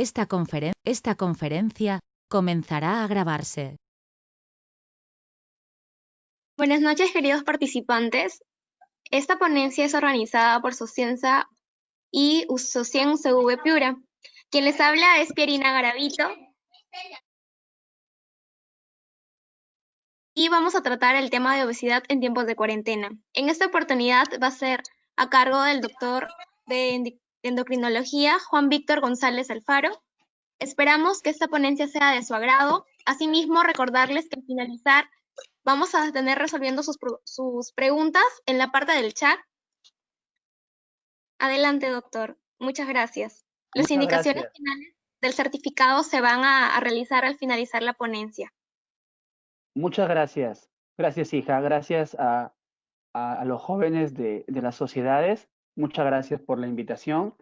Esta conferencia comenzará a grabarse. Buenas noches, queridos participantes. Esta ponencia es organizada por Socienza y Socien CV Piura. Quien les habla es Pierina Garavito. Y vamos a tratar el tema de obesidad en tiempos de cuarentena. En esta oportunidad va a ser a cargo del doctor de endocrinología, Juan Víctor González Alfaro. Esperamos que esta ponencia sea de su agrado. Asimismo, recordarles que al finalizar vamos a tener resolviendo sus preguntas en la parte del chat. Adelante, doctor. Muchas gracias. Las Muchas indicaciones gracias. finales del certificado se van a realizar al finalizar la ponencia. Muchas gracias. Gracias, hija. Gracias a los jóvenes de las sociedades. Muchas gracias por la invitación.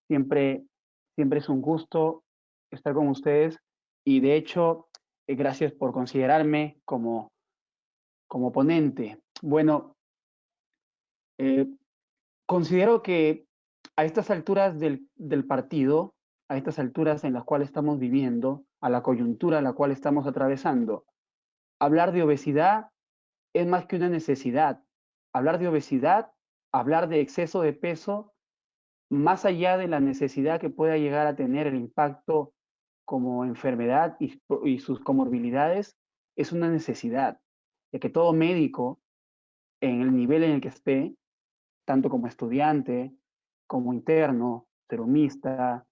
Siempre es un gusto estar con ustedes y de hecho, gracias por considerarme como ponente. Bueno, considero que a estas alturas del partido, a estas alturas en las cuales estamos viviendo, a la coyuntura a la cual estamos atravesando, hablar de obesidad es más que una necesidad. Hablar de obesidad, hablar de exceso de peso, más allá de la necesidad que pueda llegar a tener el impacto como enfermedad y sus comorbilidades, es una necesidad de que todo médico, en el nivel en el que esté, tanto como estudiante, como interno, serumista,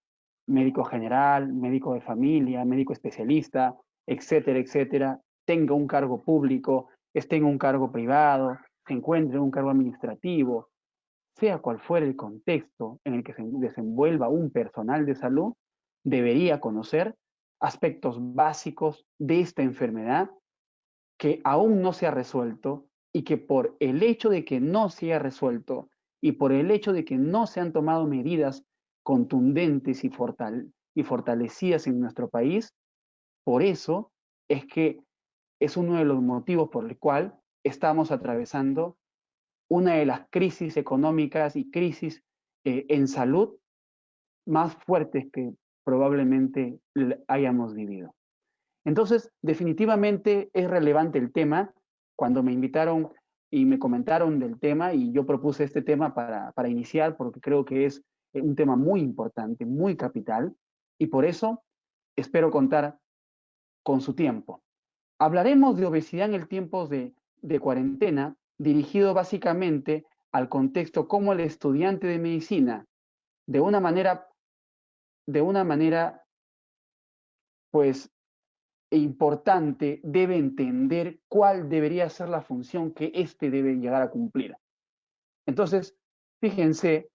médico general, médico de familia, médico especialista, etcétera, etcétera, tenga un cargo público, esté en un cargo privado, se encuentre en un cargo administrativo, sea cual fuera el contexto en el que se desenvuelva un personal de salud, debería conocer aspectos básicos de esta enfermedad que aún no se ha resuelto y que por el hecho de que no se ha resuelto y por el hecho de que no se han tomado medidas contundentes y fortalecidas en nuestro país, por eso es que es uno de los motivos por el cual estamos atravesando una de las crisis económicas y crisis en salud más fuertes que probablemente hayamos vivido. Entonces, definitivamente es relevante el tema. Cuando me invitaron y me comentaron del tema, y yo propuse este tema para iniciar, porque creo que es un tema muy importante, muy capital, y por eso espero contar con su tiempo. Hablaremos de obesidad en el tiempo de cuarentena, dirigido básicamente al contexto como el estudiante de medicina, de una manera pues importante, debe entender cuál debería ser la función que éste debe llegar a cumplir. Entonces, fíjense,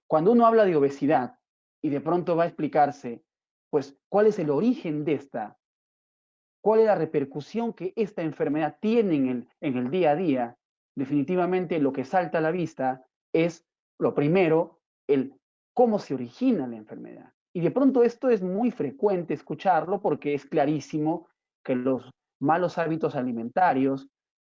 cuando uno habla de obesidad y de pronto va a explicarse, pues, cuál es el origen de esta, cuál es la repercusión que esta enfermedad tiene en el día a día, definitivamente lo que salta a la vista es, lo primero, el cómo se origina la enfermedad. Y de pronto esto es muy frecuente escucharlo porque es clarísimo que los malos hábitos alimentarios,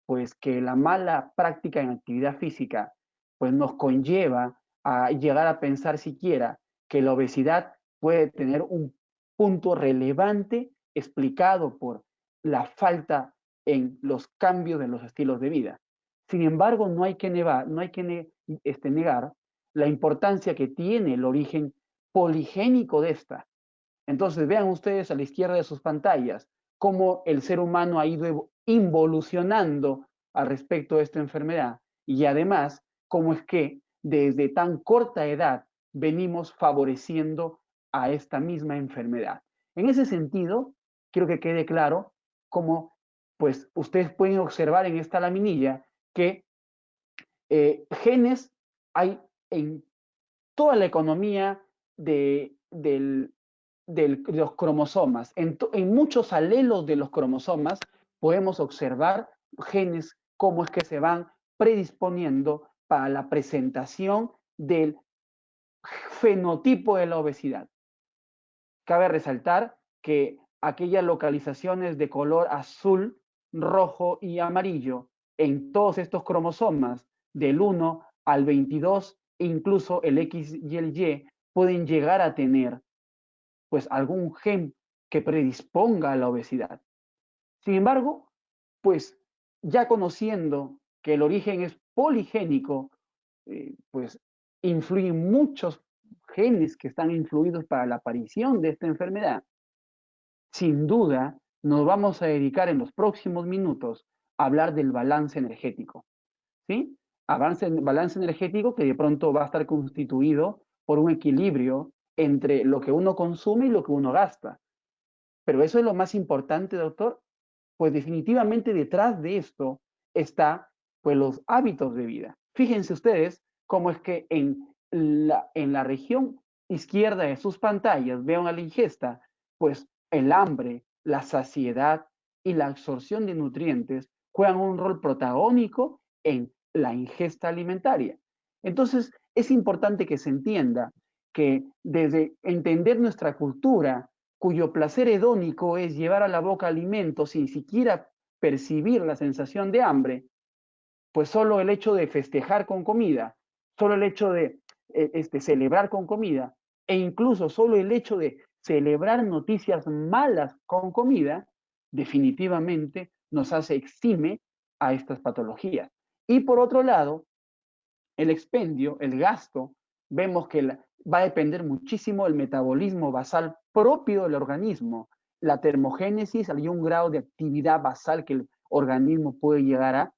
pues que la mala práctica en actividad física, pues nos conlleva a llegar a pensar siquiera que la obesidad puede tener un punto relevante explicado por la falta en los cambios de los estilos de vida. Sin embargo, no hay que negar la importancia que tiene el origen poligénico de esta. Entonces, vean ustedes a la izquierda de sus pantallas cómo el ser humano ha ido involucionando al respecto de esta enfermedad y además cómo es que desde tan corta edad venimos favoreciendo a esta misma enfermedad. En ese sentido, quiero que quede claro cómo pues ustedes pueden observar en esta laminilla que genes hay en toda la economía de los cromosomas. En muchos alelos de los cromosomas podemos observar genes cómo es que se van predisponiendo para la presentación del fenotipo de la obesidad. Cabe resaltar que aquellas localizaciones de color azul, rojo y amarillo en todos estos cromosomas del 1 al 22, incluso el X y el Y, pueden llegar a tener pues algún gen que predisponga a la obesidad. Sin embargo, pues ya conociendo que el origen es poligénico, pues influyen muchos genes que están influidos para la aparición de esta enfermedad. Sin duda, nos vamos a dedicar en los próximos minutos a hablar del balance energético, ¿sí? Balance energético que de pronto va a estar constituido por un equilibrio entre lo que uno consume y lo que uno gasta. Pero eso es lo más importante, doctor. Pues definitivamente detrás de esto está pues los hábitos de vida. Fíjense ustedes cómo es que en la región izquierda de sus pantallas, vean a la ingesta, pues el hambre, la saciedad y la absorción de nutrientes juegan un rol protagónico en la ingesta alimentaria. Entonces, es importante que se entienda que desde entender nuestra cultura, cuyo placer hedónico es llevar a la boca alimentos sin siquiera percibir la sensación de hambre, pues solo el hecho de festejar con comida, solo el hecho de celebrar con comida, e incluso solo el hecho de celebrar noticias malas con comida, definitivamente nos hace exime a estas patologías. Y por otro lado, el expendio, el gasto, vemos que va a depender muchísimo del metabolismo basal propio del organismo, la termogénesis y un grado de actividad basal que el organismo puede llegar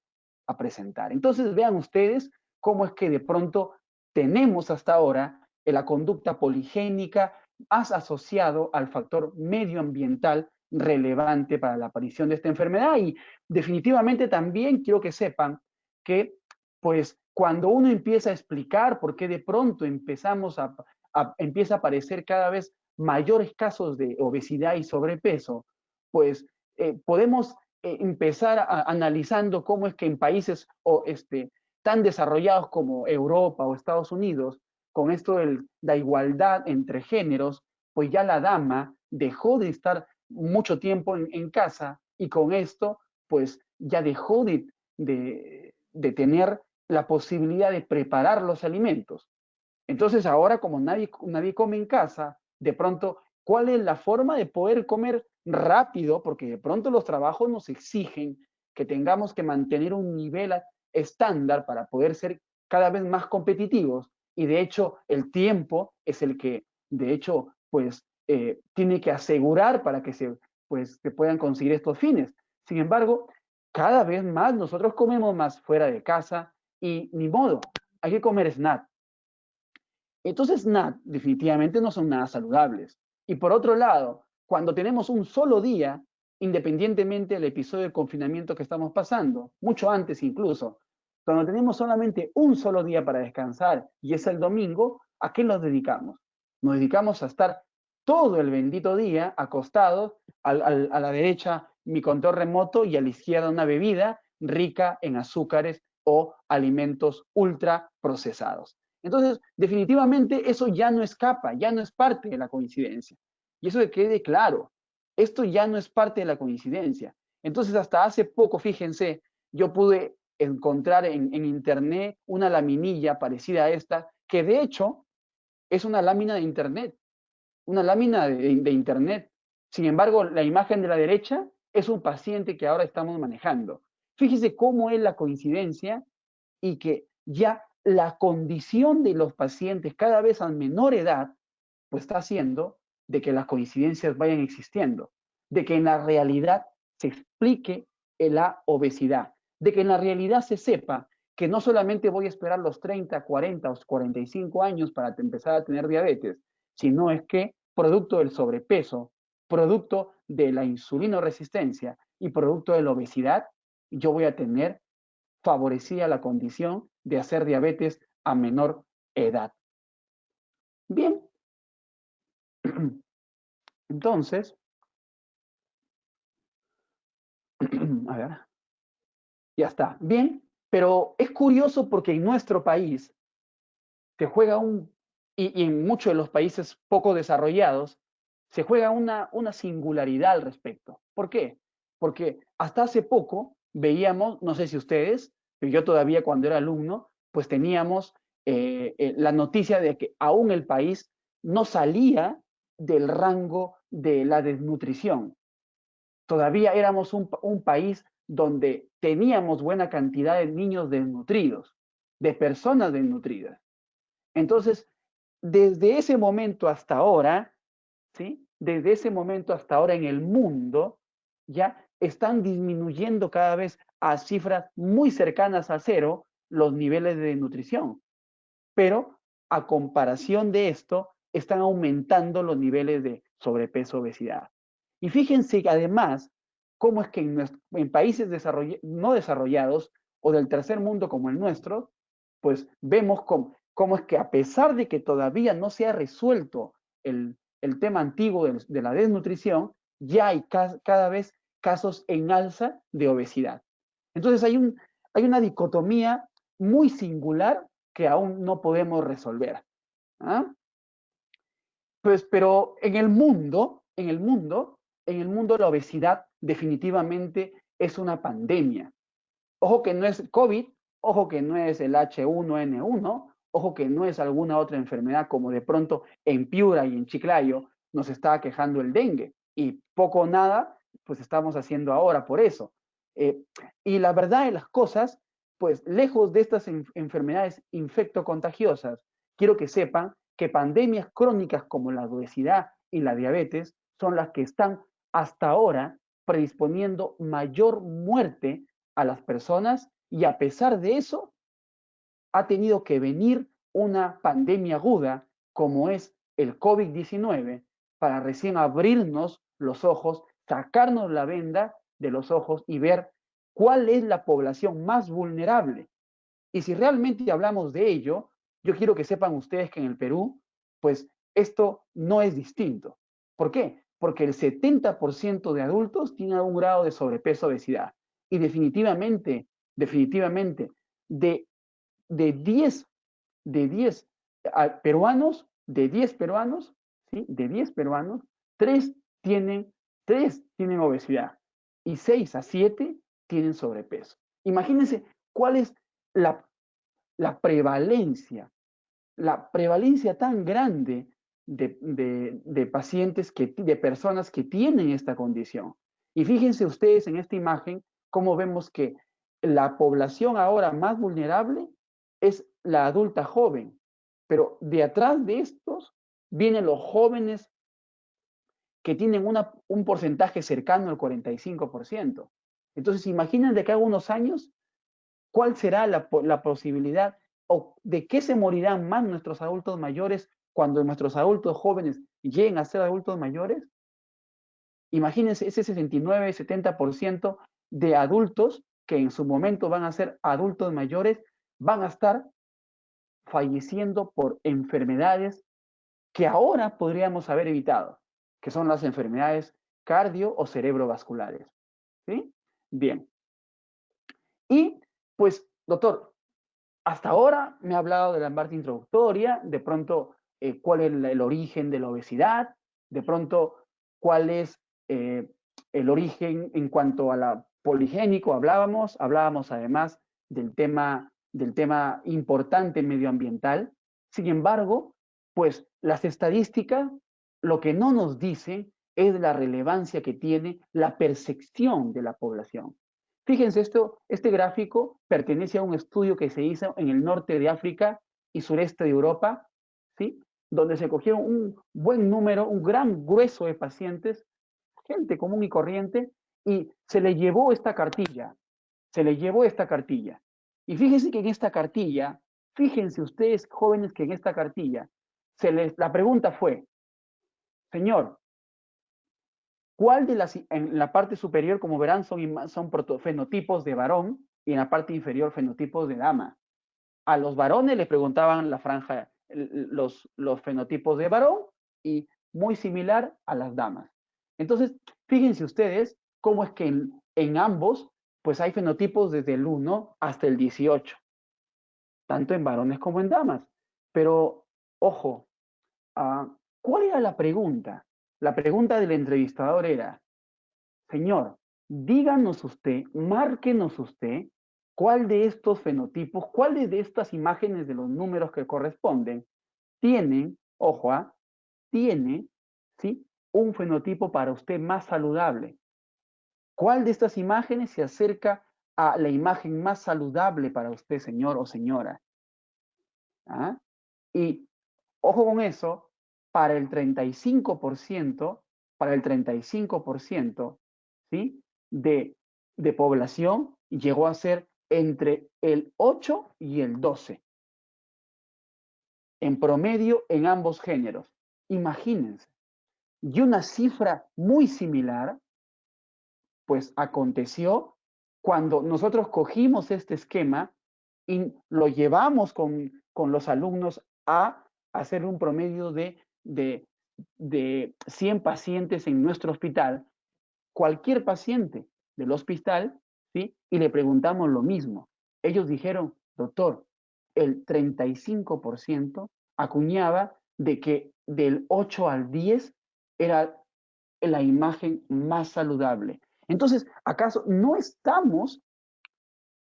a presentar. Entonces vean ustedes cómo es que de pronto tenemos hasta ahora la conducta poligénica más asociado al factor medioambiental relevante para la aparición de esta enfermedad. Y definitivamente también quiero que sepan que pues cuando uno empieza a explicar por qué de pronto empieza a aparecer cada vez mayores casos de obesidad y sobrepeso, pues podemos empezar analizando cómo es que en países tan desarrollados como Europa o Estados Unidos, con esto de la igualdad entre géneros, pues ya la dama dejó de estar mucho tiempo en casa y con esto, pues ya dejó de tener la posibilidad de preparar los alimentos. Entonces ahora como nadie come en casa, de pronto, ¿cuál es la forma de poder comer rápido? Porque de pronto los trabajos nos exigen que tengamos que mantener un nivel estándar para poder ser cada vez más competitivos. Y de hecho el tiempo es el que, de hecho, pues tiene que asegurar para que se puedan conseguir estos fines. Sin embargo, cada vez más nosotros comemos más fuera de casa y ni modo, hay que comer snack. Entonces, definitivamente no son nada saludables. Y por otro lado, cuando tenemos un solo día, independientemente del episodio de confinamiento que estamos pasando, mucho antes incluso, cuando tenemos solamente un solo día para descansar y es el domingo, ¿a qué nos dedicamos? Nos dedicamos a estar todo el bendito día acostados, a la derecha mi control remoto y a la izquierda una bebida rica en azúcares o alimentos ultra procesados. Entonces, definitivamente eso ya no escapa, ya no es parte de la coincidencia. Y eso que quede claro, esto ya no es parte de la coincidencia. Entonces, hasta hace poco, fíjense, yo pude encontrar en internet una laminilla parecida a esta, que de hecho es una lámina de internet, una lámina de internet. Sin embargo, la imagen de la derecha es un paciente que ahora estamos manejando. Fíjese cómo es la coincidencia y que ya la condición de los pacientes cada vez a menor edad, pues está haciendo de que las coincidencias vayan existiendo, de que en la realidad se explique la obesidad, de que en la realidad se sepa que no solamente voy a esperar los 30, 40 o 45 años para empezar a tener diabetes, sino es que producto del sobrepeso, producto de la insulinoresistencia y producto de la obesidad, yo voy a tener favorecía la condición de hacer diabetes a menor edad. Bien, entonces, a ver, ya está. Bien, pero es curioso porque en nuestro país se juega y en muchos de los países poco desarrollados, se juega una singularidad al respecto. ¿Por qué? Porque hasta hace poco veíamos, no sé si ustedes, pero yo todavía cuando era alumno, pues teníamos la noticia de que aún el país no salía del rango de la desnutrición. Todavía éramos un país donde teníamos buena cantidad de niños desnutridos, de personas desnutridas. Entonces, desde ese momento hasta ahora, ¿sí? Desde ese momento hasta ahora en el mundo, ya están disminuyendo cada vez a cifras muy cercanas a cero los niveles de desnutrición. Pero a comparación de esto, están aumentando los niveles de sobrepeso, obesidad. Y fíjense que además, cómo es que en países no desarrollados o del tercer mundo como el nuestro, pues vemos cómo es que a pesar de que todavía no se ha resuelto el tema antiguo de la desnutrición, ya hay cada vez casos en alza de obesidad. Entonces hay una dicotomía muy singular que aún no podemos resolver. ¿Ah? Pues, pero en el mundo la obesidad definitivamente es una pandemia. Ojo que no es COVID, ojo que no es el H1N1, ojo que no es alguna otra enfermedad como de pronto en Piura y en Chiclayo nos está quejando el dengue. Y poco o nada, pues estamos haciendo ahora por eso. Y la verdad de las cosas, pues lejos de estas enfermedades infectocontagiosas, quiero que sepan que pandemias crónicas como la obesidad y la diabetes son las que están hasta ahora predisponiendo mayor muerte a las personas y a pesar de eso ha tenido que venir una pandemia aguda como es el COVID-19 para recién abrirnos los ojos, sacarnos la venda de los ojos y ver cuál es la población más vulnerable. Y si realmente hablamos de ello, yo quiero que sepan ustedes que en el Perú, pues esto no es distinto. ¿Por qué? Porque el 70% de adultos tiene algún grado de sobrepeso, obesidad. Y definitivamente, de, de 10, de 10 peruanos, ¿sí? De 10 peruanos, 3 tienen, 3 tienen obesidad y 6 a 7 tienen sobrepeso. Imagínense cuál es la, la prevalencia tan grande de pacientes, de personas que tienen esta condición. Y fíjense ustedes en esta imagen cómo vemos que la población ahora más vulnerable es la adulta joven, pero de atrás de estos vienen los jóvenes que tienen un porcentaje cercano al 45%. Entonces, imaginen de cada unos años cuál será la posibilidad o de qué se morirán más nuestros adultos mayores cuando nuestros adultos jóvenes lleguen a ser adultos mayores. Imagínense ese 69, 70% de adultos que en su momento van a ser adultos mayores, van a estar falleciendo por enfermedades que ahora podríamos haber evitado, que son las enfermedades cardio o cerebrovasculares. ¿Sí? Bien. Y pues, doctor, hasta ahora me ha hablado de la parte introductoria, de pronto cuál es el origen de la obesidad, de pronto cuál es el origen en cuanto a la poligénico, hablábamos además del tema importante medioambiental. Sin embargo, pues las estadísticas lo que no nos dicen es la relevancia que tiene la percepción de la población. Fíjense, este gráfico pertenece a un estudio que se hizo en el norte de África y sureste de Europa, ¿sí? Donde se cogieron un buen número, un gran grueso de pacientes, gente común y corriente, y se le llevó esta cartilla, Y fíjense que en esta cartilla, fíjense ustedes jóvenes que en esta cartilla, la pregunta fue, señor, ¿cuál de en la parte superior, como verán, son fenotipos de varón y en la parte inferior fenotipos de dama? A los varones les preguntaban la franja, los fenotipos de varón y muy similar a las damas. Entonces, fíjense ustedes cómo es que en ambos, pues hay fenotipos desde el 1 hasta el 18, tanto en varones como en damas. Pero, ojo, ¿cuál era la pregunta? La pregunta del entrevistador era, señor, díganos usted, márquenos usted, cuál de estos fenotipos, cuál de estas imágenes de los números que corresponden, tiene, ojo, tiene ¿sí? Un fenotipo para usted más saludable. ¿Cuál de estas imágenes se acerca a la imagen más saludable para usted, señor o señora? ¿Ah? Y ojo con eso, para el 35%, para el 35%, ¿sí? de población llegó a ser entre el 8 y el 12, en promedio en ambos géneros. Imagínense. Y una cifra muy similar, pues aconteció cuando nosotros cogimos este esquema y lo llevamos con los alumnos a hacer un promedio de 100 pacientes en nuestro hospital, cualquier paciente del hospital, ¿sí? Y le preguntamos lo mismo. Ellos dijeron, doctor, el 35% acuñaba de que del 8 al 10 era la imagen más saludable. Entonces, ¿acaso no estamos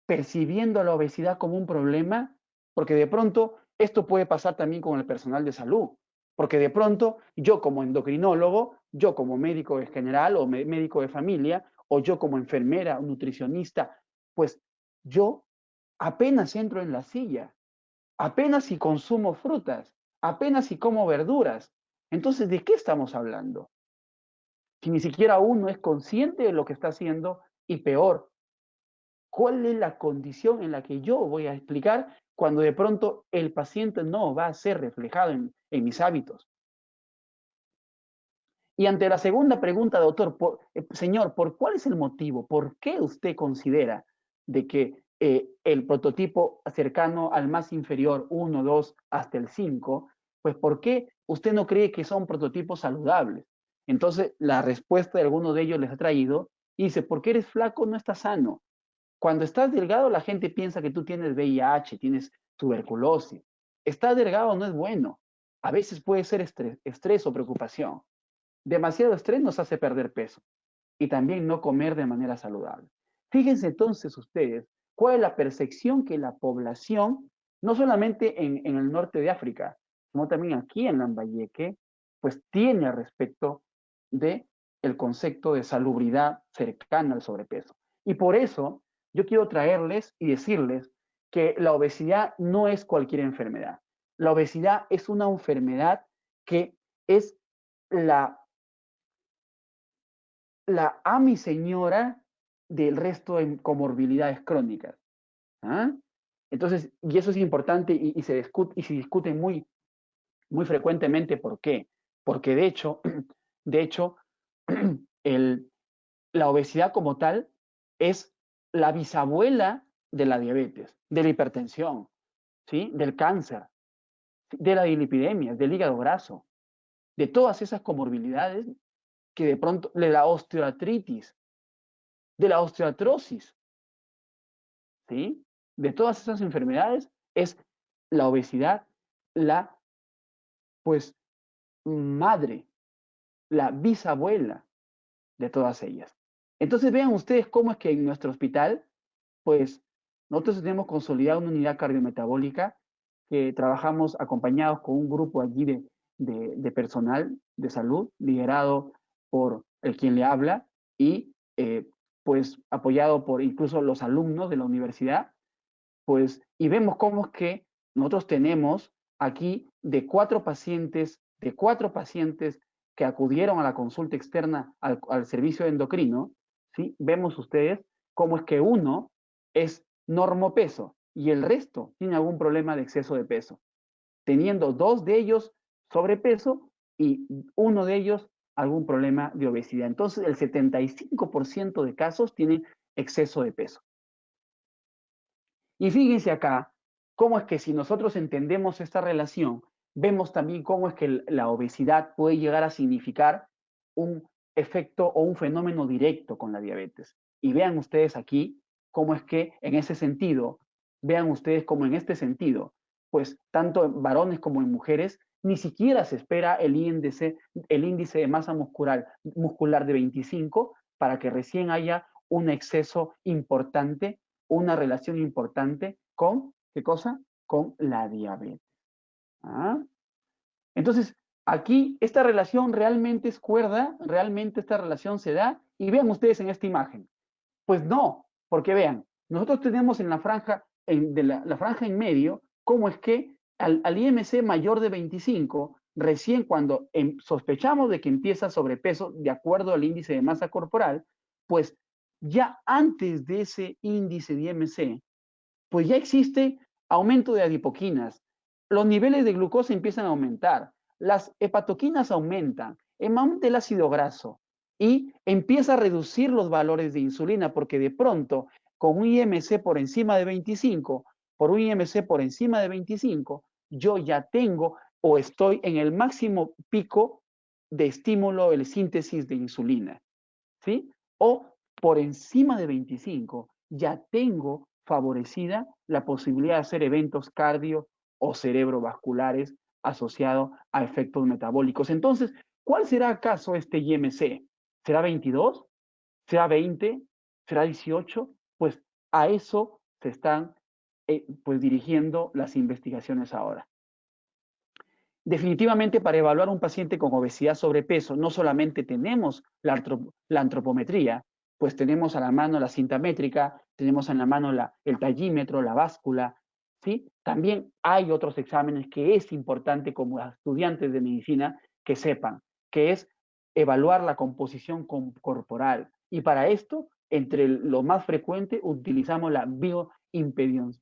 percibiendo la obesidad como un problema? Porque de pronto esto puede pasar también con el personal de salud. Porque de pronto yo como endocrinólogo, yo como médico general o médico de familia, o yo como enfermera o nutricionista, pues yo apenas entro en la silla, apenas si consumo frutas, apenas si como verduras. Entonces, ¿de qué estamos hablando? Si ni siquiera uno es consciente de lo que está haciendo y peor, ¿cuál es la condición en la que yo voy a explicar cuando de pronto el paciente no va a ser reflejado en mis hábitos? Y ante la segunda pregunta, doctor, señor, ¿por cuál es el motivo? ¿Por qué usted considera de que el prototipo cercano al más inferior, 1, 2, hasta el 5, pues ¿por qué usted no cree que son prototipos saludables? Entonces, la respuesta de alguno de ellos les ha traído y dice, porque eres flaco no estás sano. Cuando estás delgado, la gente piensa que tú tienes VIH, tienes tuberculosis. Estar delgado no es bueno. A veces puede ser estrés o preocupación. Demasiado estrés nos hace perder peso y también no comer de manera saludable. Fíjense entonces ustedes cuál es la percepción que la población, no solamente en el norte de África, sino también aquí en Lambayeque, pues tiene respecto de el concepto de salubridad cercana al sobrepeso. Y por eso yo quiero traerles y decirles que la obesidad no es cualquier enfermedad. La obesidad es una enfermedad que es la mi señora del resto de comorbilidades crónicas. ¿Ah? Entonces, y eso es importante y se discute muy frecuentemente. ¿Por qué? Porque de hecho el, la obesidad como tal es la bisabuela de la diabetes, de la hipertensión, ¿sí? Del cáncer, de la dilipidemia, del hígado graso, de todas esas comorbilidades que de pronto, de la osteoartritis, de la osteoartrosis, ¿sí? De todas esas enfermedades es la obesidad la, pues, madre, la bisabuela de todas ellas. Entonces vean ustedes cómo es que en nuestro hospital, pues, nosotros tenemos consolidada una unidad cardiometabólica que trabajamos acompañados con un grupo allí de personal de salud, liderado por el quien le habla y, pues, apoyado por incluso los alumnos de la universidad, pues, y vemos cómo es que nosotros tenemos aquí de cuatro pacientes que acudieron a la consulta externa al servicio endocrino, ¿sí? Vemos ustedes cómo es que uno es normopeso y el resto tiene algún problema de exceso de peso, teniendo dos de ellos sobrepeso y uno de ellos algún problema de obesidad. Entonces, el 75% de casos tienen exceso de peso. Y fíjense acá, cómo es que si nosotros entendemos esta relación, vemos también cómo es que la obesidad puede llegar a significar un efecto o un fenómeno directo con la diabetes. Y vean ustedes aquí cómo es que en ese sentido, vean ustedes cómo en este sentido, pues tanto en varones como en mujeres, ni siquiera se espera el índice de masa muscular de 25 para que recién haya un exceso importante, una relación importante con, ¿qué cosa? Con la diabetes. ¿Ah? Entonces, Aquí esta relación realmente es cuerda, realmente esta relación se da, y vean ustedes en esta imagen. Pues no, porque vean, nosotros tenemos en la franja, la franja en medio, cómo es que al IMC mayor de 25, recién cuando sospechamos de que empieza sobrepeso de acuerdo al índice de masa corporal, pues ya antes de ese índice de IMC, pues ya existe aumento de adipoquinas, los niveles de glucosa empiezan a aumentar, las hepatoquinas aumentan, aumenta el ácido graso y empieza a reducir los valores de insulina porque de pronto con un IMC por encima de 25, por un IMC por encima de 25, yo ya tengo o estoy en el máximo pico de estímulo, el síntesis de insulina, ¿sí? O por encima de 25, ya tengo favorecida la posibilidad de hacer eventos cardio o cerebrovasculares asociados a efectos metabólicos. Entonces, ¿cuál será acaso este IMC? ¿Será 22? ¿Será 20? ¿Será 18? Pues a eso se están pues dirigiendo las investigaciones ahora. Definitivamente, para evaluar a un paciente con obesidad sobrepeso, no solamente tenemos la antropometría, pues tenemos a la mano la cinta métrica, tenemos a la mano el tallímetro, la báscula, ¿sí? También hay otros exámenes que es importante como estudiantes de medicina que sepan, que es evaluar la composición corporal. Y para esto, entre lo más frecuente, utilizamos la bioimpedancia,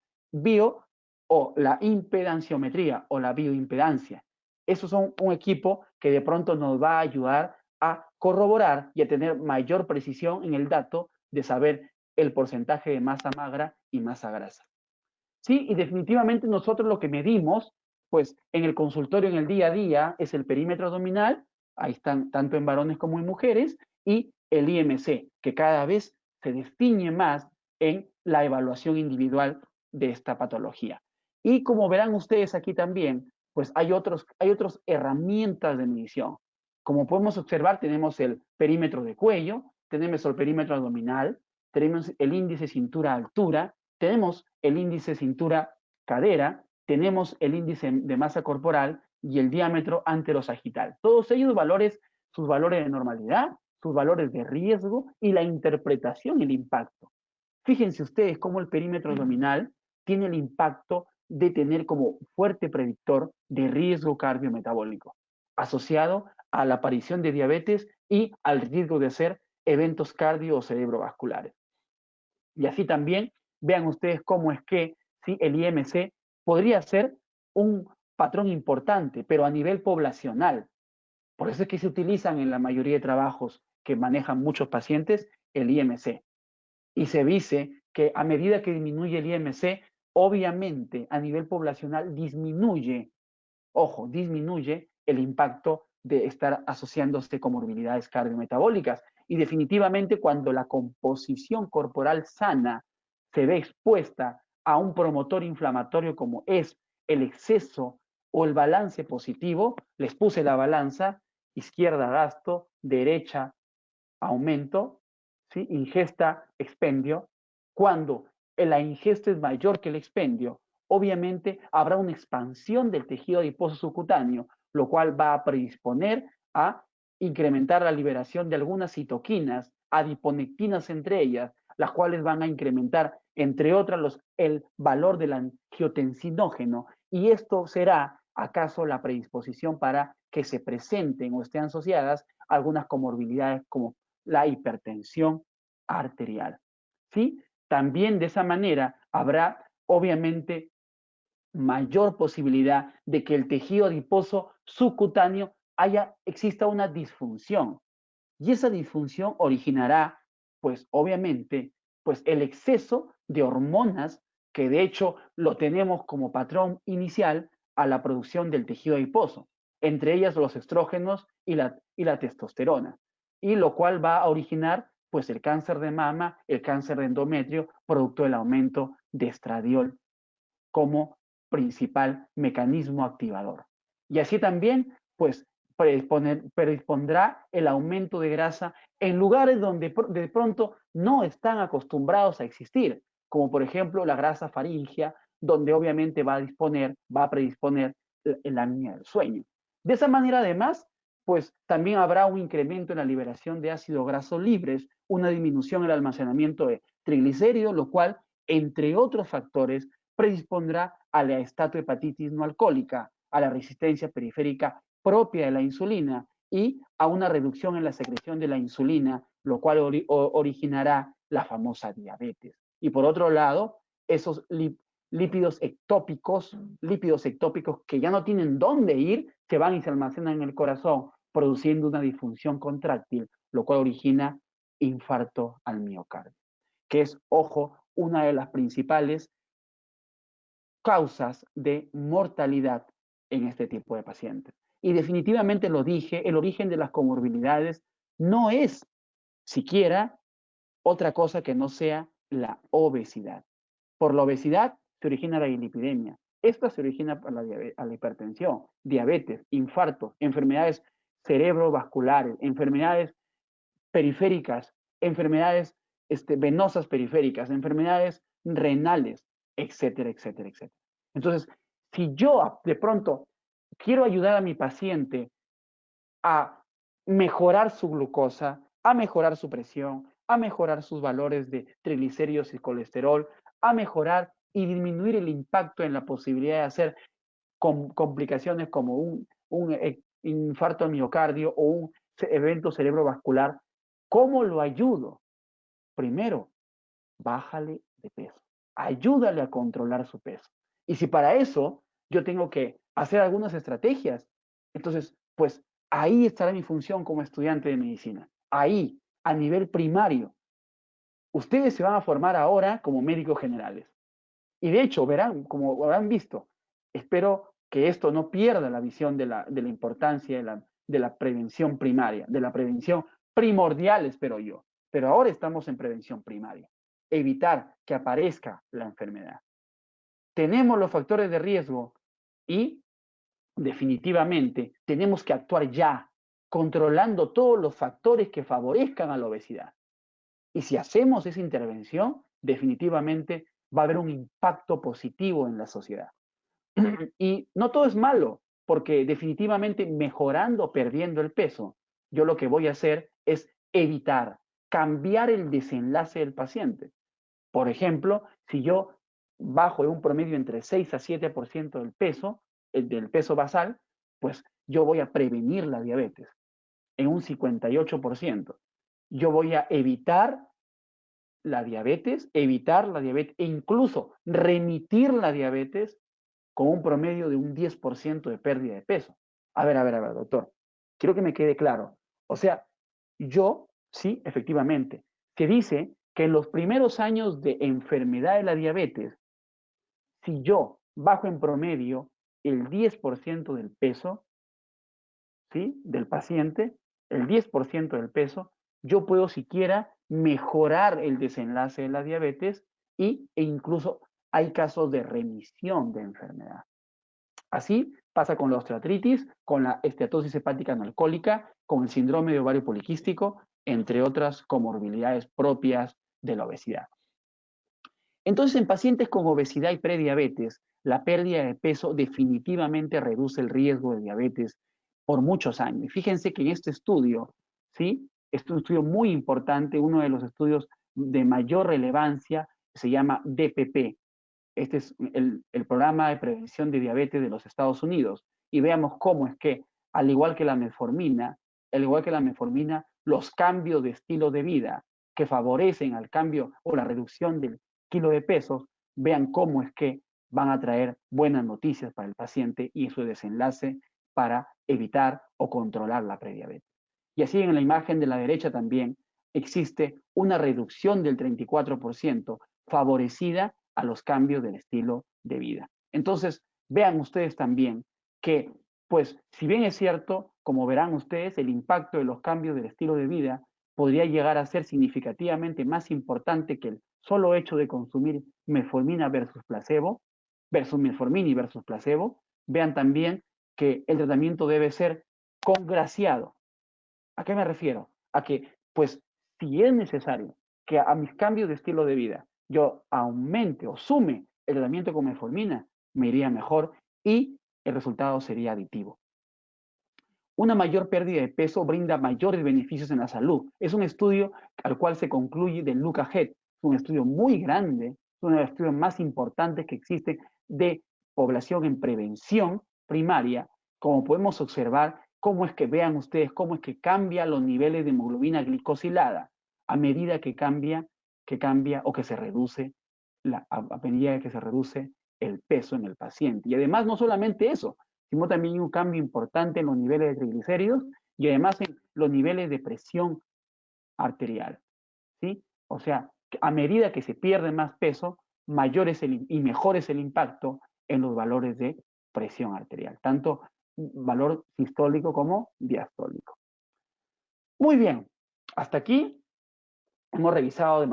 o la impedanciometría o la bioimpedancia. Esos son un equipo que de pronto nos va a ayudar a corroborar y a tener mayor precisión en el dato de saber el porcentaje de masa magra y masa grasa. Sí, y definitivamente nosotros lo que medimos, pues en el consultorio, en el día a día, es el perímetro abdominal, ahí están tanto en varones como en mujeres, y el IMC, que cada vez se distingue más en la evaluación individual de esta patología. Y como verán ustedes aquí también, pues hay otras herramientas de medición. Como podemos observar, tenemos el perímetro de cuello, tenemos el perímetro abdominal, tenemos el índice cintura-altura, tenemos el índice cintura-cadera, tenemos el índice de masa corporal y el diámetro anterosagital. Todos ellos valores, sus valores de normalidad, sus valores de riesgo y la interpretación y el impacto. Fíjense ustedes cómo el perímetro abdominal tiene el impacto de tener como fuerte predictor de riesgo cardiometabólico, asociado a la aparición de diabetes y al riesgo de hacer eventos cardio o cerebrovasculares. Y así también vean ustedes cómo es que ¿sí? El IMC podría ser un patrón importante, pero a nivel poblacional. Por eso es que se utilizan en la mayoría de trabajos que manejan muchos pacientes el IMC. Y se dice que a medida que disminuye el IMC, obviamente a nivel poblacional disminuye, ojo, disminuye el impacto de estar asociándose comorbilidades cardiometabólicas. Y definitivamente cuando la composición corporal sana se ve expuesta a un promotor inflamatorio como es el exceso o el balance positivo, les puse la balanza, izquierda gasto, derecha aumento, ¿sí? Ingesta, expendio. Cuando la ingesta es mayor que el expendio, obviamente habrá una expansión del tejido adiposo subcutáneo, lo cual va a predisponer a incrementar la liberación de algunas citoquinas, adiponectinas entre ellas, las cuales van a incrementar, entre otras, el valor del angiotensinógeno. Y esto será, acaso, la predisposición para que se presenten o estén asociadas algunas comorbilidades como la hipertensión arterial. ¿Sí? También de esa manera habrá, obviamente, mayor posibilidad de que el tejido adiposo subcutáneo exista una disfunción. Y esa disfunción originará, pues obviamente, pues el exceso de hormonas que de hecho lo tenemos como patrón inicial a la producción del tejido adiposo, entre ellas los estrógenos y la testosterona, y lo cual va a originar pues el cáncer de mama, el cáncer de endometrio, producto del aumento de estradiol como principal mecanismo activador. Y así también, pues, predispondrá el aumento de grasa en lugares donde de pronto no están acostumbrados a existir, como por ejemplo la grasa faríngea, donde obviamente va a predisponer la apnea del sueño. De esa manera, además, pues también habrá un incremento en la liberación de ácidos grasos libres, una disminución en el almacenamiento de triglicéridos, lo cual, entre otros factores, predispondrá a la estatohepatitis no alcohólica, a la resistencia periférica propia de la insulina y a una reducción en la secreción de la insulina, lo cual originará la famosa diabetes. Y por otro lado, esos lípidos ectópicos que ya no tienen dónde ir, se van y se almacenan en el corazón, produciendo una disfunción contráctil, lo cual origina infarto al miocardio, que es, ojo, una de las principales causas de mortalidad en este tipo de pacientes. Y definitivamente lo dije, el origen de las comorbilidades no es siquiera otra cosa que no sea la obesidad. Por la obesidad se origina la dislipidemia. Esta se origina por la hipertensión, diabetes, infartos, enfermedades cerebrovasculares, enfermedades periféricas, enfermedades venosas periféricas, enfermedades renales, etcétera, etcétera, etcétera. Entonces, si yo de pronto quiero ayudar a mi paciente a mejorar su glucosa, a mejorar su presión, a mejorar sus valores de triglicéridos y colesterol, a mejorar y disminuir el impacto en la posibilidad de hacer complicaciones como un infarto al miocardio o un evento cerebrovascular. ¿Cómo lo ayudo? Primero, bájale de peso. Ayúdale a controlar su peso. Y si para eso yo tengo que hacer algunas estrategias, entonces, pues ahí estará mi función como estudiante de medicina. Ahí, a nivel primario. Ustedes se van a formar ahora como médicos generales. Y de hecho, verán, como habrán visto, espero que esto no pierda la visión de la importancia de la prevención primaria, de la prevención primordial, espero yo. Pero ahora estamos en prevención primaria. Evitar que aparezca la enfermedad. Tenemos los factores de riesgo y definitivamente tenemos que actuar ya, controlando todos los factores que favorezcan a la obesidad. Y si hacemos esa intervención, definitivamente va a haber un impacto positivo en la sociedad. Y no todo es malo, porque definitivamente mejorando, perdiendo el peso, yo lo que voy a hacer es evitar, cambiar el desenlace del paciente. Por ejemplo, si yo bajo en un promedio entre 6 a 7% del peso basal, pues yo voy a prevenir la diabetes en un 58%. Yo voy a evitar la diabetes e incluso remitir la diabetes con un promedio de un 10% de pérdida de peso. A ver, doctor, quiero que me quede claro. O sea, yo, sí, efectivamente, que dice que en los primeros años de enfermedad de la diabetes, si yo bajo en promedio el 10% del peso, ¿sí? Del paciente, el 10% del peso, yo puedo siquiera mejorar el desenlace de la diabetes e incluso hay casos de remisión de enfermedad. Así pasa con la osteoartritis, con la esteatosis hepática no alcohólica, con el síndrome de ovario poliquístico, entre otras comorbilidades propias de la obesidad. Entonces, en pacientes con obesidad y prediabetes, la pérdida de peso definitivamente reduce el riesgo de diabetes por muchos años. Y fíjense que en este estudio, ¿sí? Este es un estudio muy importante, uno de los estudios de mayor relevancia, se llama DPP. Este es el programa de prevención de diabetes de los Estados Unidos. Y veamos cómo es que, al igual que la metformina, los cambios de estilo de vida que favorecen al cambio o la reducción del kilo de pesos, vean cómo es que van a traer buenas noticias para el paciente y su desenlace para evitar o controlar la prediabetes. Y así en la imagen de la derecha también existe una reducción del 34% favorecida a los cambios del estilo de vida. Entonces, vean ustedes también que, pues, si bien es cierto, como verán ustedes, el impacto de los cambios del estilo de vida podría llegar a ser significativamente más importante que el solo hecho de consumir metformina versus placebo, versus metformina y versus placebo. Vean también que el tratamiento debe ser congraciado. ¿A qué me refiero? A que, pues, si es necesario que a mis cambios de estilo de vida yo aumente o sume el tratamiento con metformina, me iría mejor y el resultado sería aditivo. una mayor pérdida de peso brinda mayores beneficios en la salud. Es un estudio al cual se concluye de Luca Head. Es un estudio muy grande, es uno de los estudios más importantes que existen de población en prevención primaria. Como podemos observar, cómo es que, vean ustedes, cómo es que cambia los niveles de hemoglobina glicosilada a medida que cambia o que se reduce, a medida que se reduce el peso en el paciente. Y además no solamente eso, sino también un cambio importante en los niveles de triglicéridos y además en los niveles de presión arterial, ¿sí? O sea, a medida que se pierde más peso, mayor es y mejor es el impacto en los valores de presión arterial, tanto valor sistólico como diastólico. Muy bien, hasta aquí hemos revisado de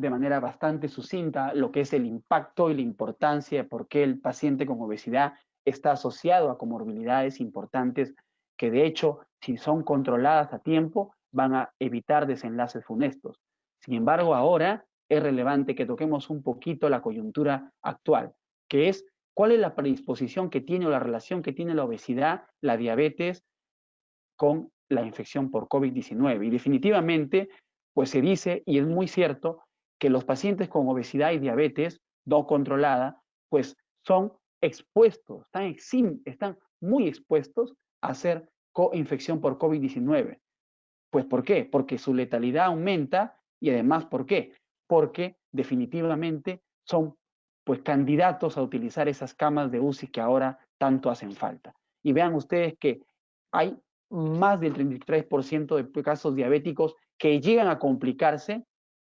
manera bastante sucinta lo que es el impacto y la importancia de por qué el paciente con obesidad está asociado a comorbilidades importantes que de hecho, si son controladas a tiempo, van a evitar desenlaces funestos. Sin embargo, ahora es relevante que toquemos un poquito la coyuntura actual, que es cuál es la predisposición que tiene o la relación que tiene la obesidad, la diabetes con la infección por COVID-19. Y definitivamente, pues se dice, y es muy cierto, que los pacientes con obesidad y diabetes no controlada, pues son expuestos, están muy expuestos a hacer infección por COVID-19. Pues ¿por qué? Porque su letalidad aumenta y además ¿por qué? Porque definitivamente son pues candidatos a utilizar esas camas de UCI que ahora tanto hacen falta. Y vean ustedes que hay más del 33% de casos diabéticos que llegan a complicarse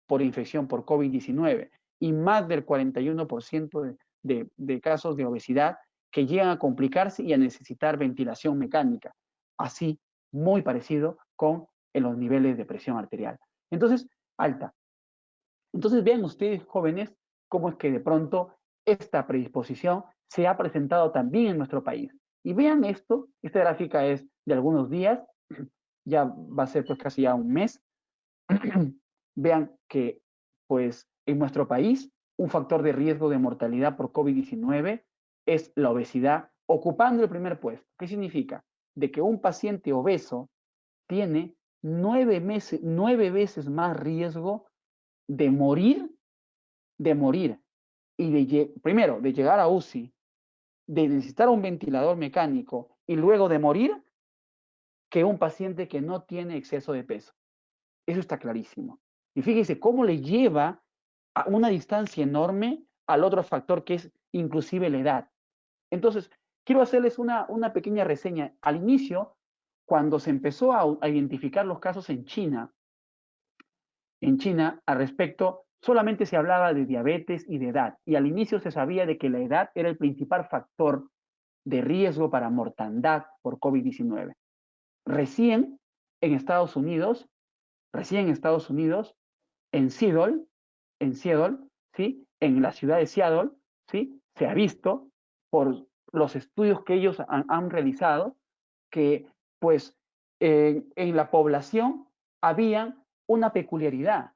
por infección por COVID-19 y más del 41% de casos de obesidad que llegan a complicarse y a necesitar ventilación mecánica. Así, muy parecido con en los niveles de presión arterial. Entonces, alta. Entonces, vean ustedes, jóvenes, cómo es que de pronto esta predisposición se ha presentado también en nuestro país. Y vean esto, esta gráfica es de algunos días, ya va a ser pues casi ya un mes. Vean que pues en nuestro país un factor de riesgo de mortalidad por COVID-19 es la obesidad, ocupando el primer puesto. ¿Qué significa? De que un paciente obeso tiene 9 veces más riesgo de morir y primero de llegar a UCI, de necesitar un ventilador mecánico y luego de morir que un paciente que no tiene exceso de peso. Eso está clarísimo. Y fíjese cómo le lleva a una distancia enorme al otro factor que es inclusive la edad. Entonces, quiero hacerles una pequeña reseña. Al inicio, cuando se empezó a identificar los casos en China al respecto, solamente se hablaba de diabetes y de edad. Y al inicio se sabía de que la edad era el principal factor de riesgo para mortandad por COVID-19. Recién en Estados Unidos, en Seattle, ¿sí? En la ciudad de Seattle, ¿sí? Se ha visto por los estudios que ellos han realizado que, pues, en la población había una peculiaridad,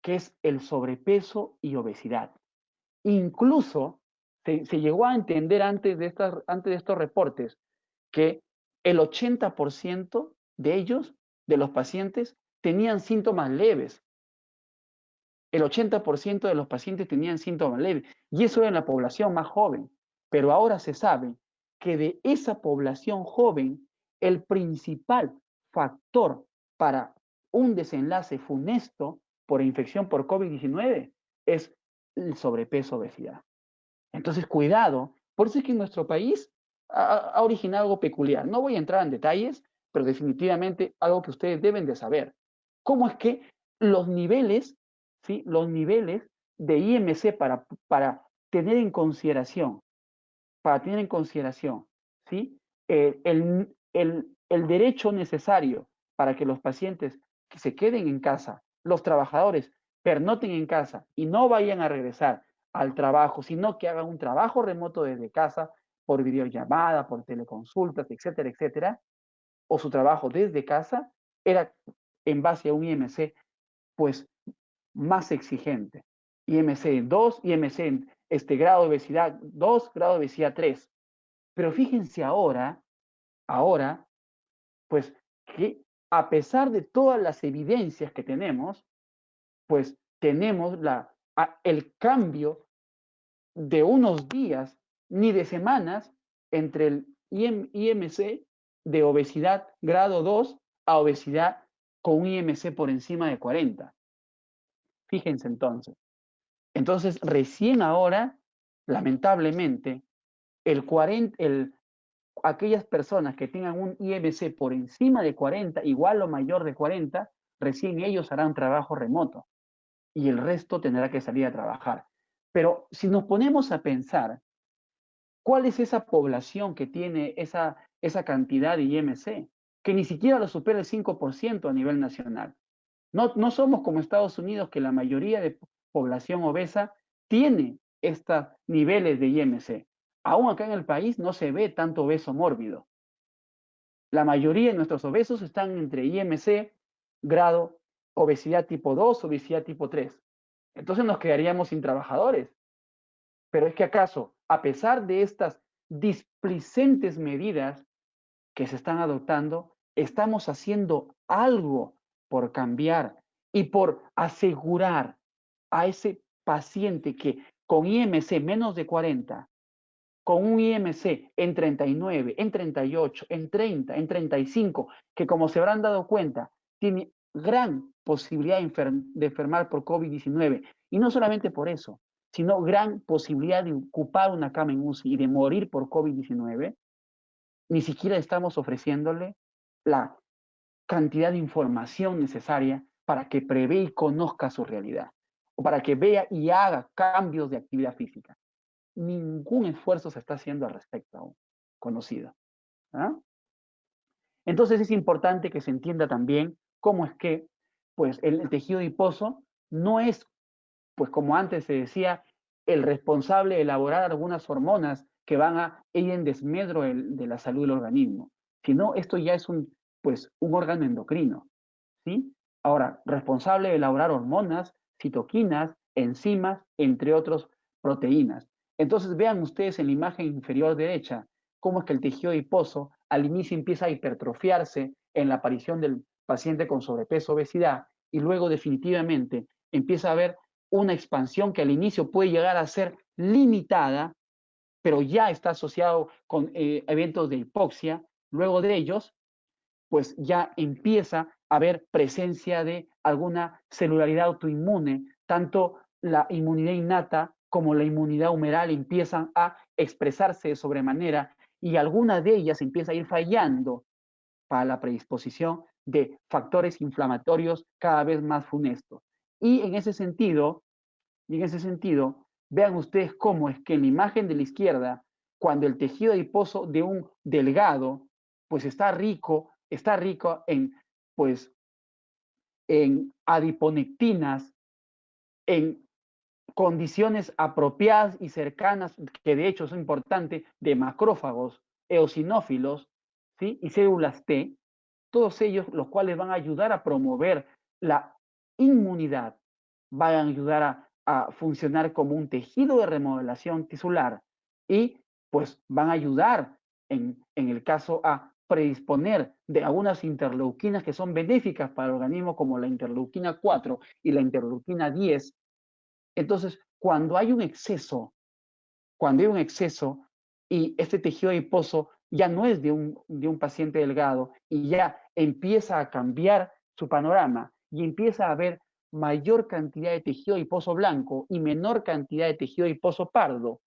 que es el sobrepeso y obesidad. Incluso se llegó a entender antes de estos reportes que el 80% de ellos, de los pacientes, tenían síntomas leves. El 80% de los pacientes tenían síntomas leves. Y eso era en la población más joven. Pero ahora se sabe que de esa población joven, el principal factor para un desenlace funesto por infección por COVID-19 es el sobrepeso, obesidad. Entonces, cuidado. Por eso es que en nuestro país ha originado algo peculiar. No voy a entrar en detalles, pero definitivamente algo que ustedes deben de saber. ¿Cómo es que los niveles, ¿sí? Los niveles de IMC para tener en consideración, ¿sí? El derecho necesario para que los pacientes que se queden en casa, los trabajadores pernoten en casa y no vayan a regresar al trabajo, sino que hagan un trabajo remoto desde casa, por videollamada, por teleconsultas, etcétera, etcétera, o su trabajo desde casa, era en base a un IMC, pues, más exigente. IMC 2, IMC grado de obesidad 2, grado de obesidad 3. Pero fíjense ahora pues que a pesar de todas las evidencias que tenemos, pues tenemos el cambio de unos días ni de semanas entre el IMC de obesidad grado 2 a obesidad con un IMC por encima de 40. Fíjense entonces. Entonces, recién ahora, lamentablemente, aquellas personas que tengan un IMC por encima de 40, igual o mayor de 40, recién ellos harán trabajo remoto y el resto tendrá que salir a trabajar. Pero si nos ponemos a pensar, ¿cuál es esa población que tiene esa cantidad de IMC? Que ni siquiera lo supera el 5% a nivel nacional. No somos como Estados Unidos, que la mayoría de población obesa tiene estos niveles de IMC. Aún acá en el país no se ve tanto obeso mórbido. La mayoría de nuestros obesos están entre IMC, grado, obesidad tipo 2, obesidad tipo 3. Entonces nos quedaríamos sin trabajadores. Pero es que acaso, a pesar de estas displicentes medidas que se están adoptando, estamos haciendo algo por cambiar y por asegurar a ese paciente que con IMC menos de 40, con un IMC en 39, en 38, en 30, en 35, que como se habrán dado cuenta, tiene gran posibilidad de enfermar por COVID-19. Y no solamente por eso, sino gran posibilidad de ocupar una cama en UCI y de morir por COVID-19, ni siquiera estamos ofreciéndole la cantidad de información necesaria para que prevé y conozca su realidad, o para que vea y haga cambios de actividad física. Ningún esfuerzo se está haciendo al respecto aún, conocido. ¿Ah? Entonces es importante que se entienda también cómo es que pues, el tejido adiposo no es, pues como antes se decía, el responsable de elaborar algunas hormonas que van a ir en desmedro de la salud del organismo, sino esto ya es un órgano endocrino, ¿sí? Ahora, responsable de elaborar hormonas, citoquinas, enzimas, entre otros, proteínas. Entonces vean ustedes en la imagen inferior derecha cómo es que el tejido adiposo al inicio empieza a hipertrofiarse en la aparición del paciente con sobrepeso, obesidad, y luego definitivamente empieza a haber una expansión que al inicio puede llegar a ser limitada, pero ya está asociado con eventos de hipoxia. Luego de ellos, pues ya empieza a haber presencia de alguna celularidad autoinmune, tanto la inmunidad innata como la inmunidad humoral empiezan a expresarse de sobremanera y alguna de ellas empieza a ir fallando para la predisposición de factores inflamatorios cada vez más funestos. Y en ese sentido, vean ustedes cómo es que en la imagen de la izquierda, cuando el tejido adiposo de un delgado, pues está rico en, pues, en adiponectinas, en condiciones apropiadas y cercanas, que de hecho son importantes, de macrófagos, eosinófilos, ¿sí? Y células T, todos ellos los cuales van a ayudar a promover la inmunidad, van a ayudar a funcionar como un tejido de remodelación tisular y pues van a ayudar en el caso a predisponer de algunas interleuquinas que son benéficas para el organismo como la interleuquina 4 y la interleuquina 10. Entonces, cuando hay un exceso y este tejido adiposo ya no es de un paciente delgado y ya empieza a cambiar su panorama y empieza a haber mayor cantidad de tejido adiposo blanco y menor cantidad de tejido adiposo pardo,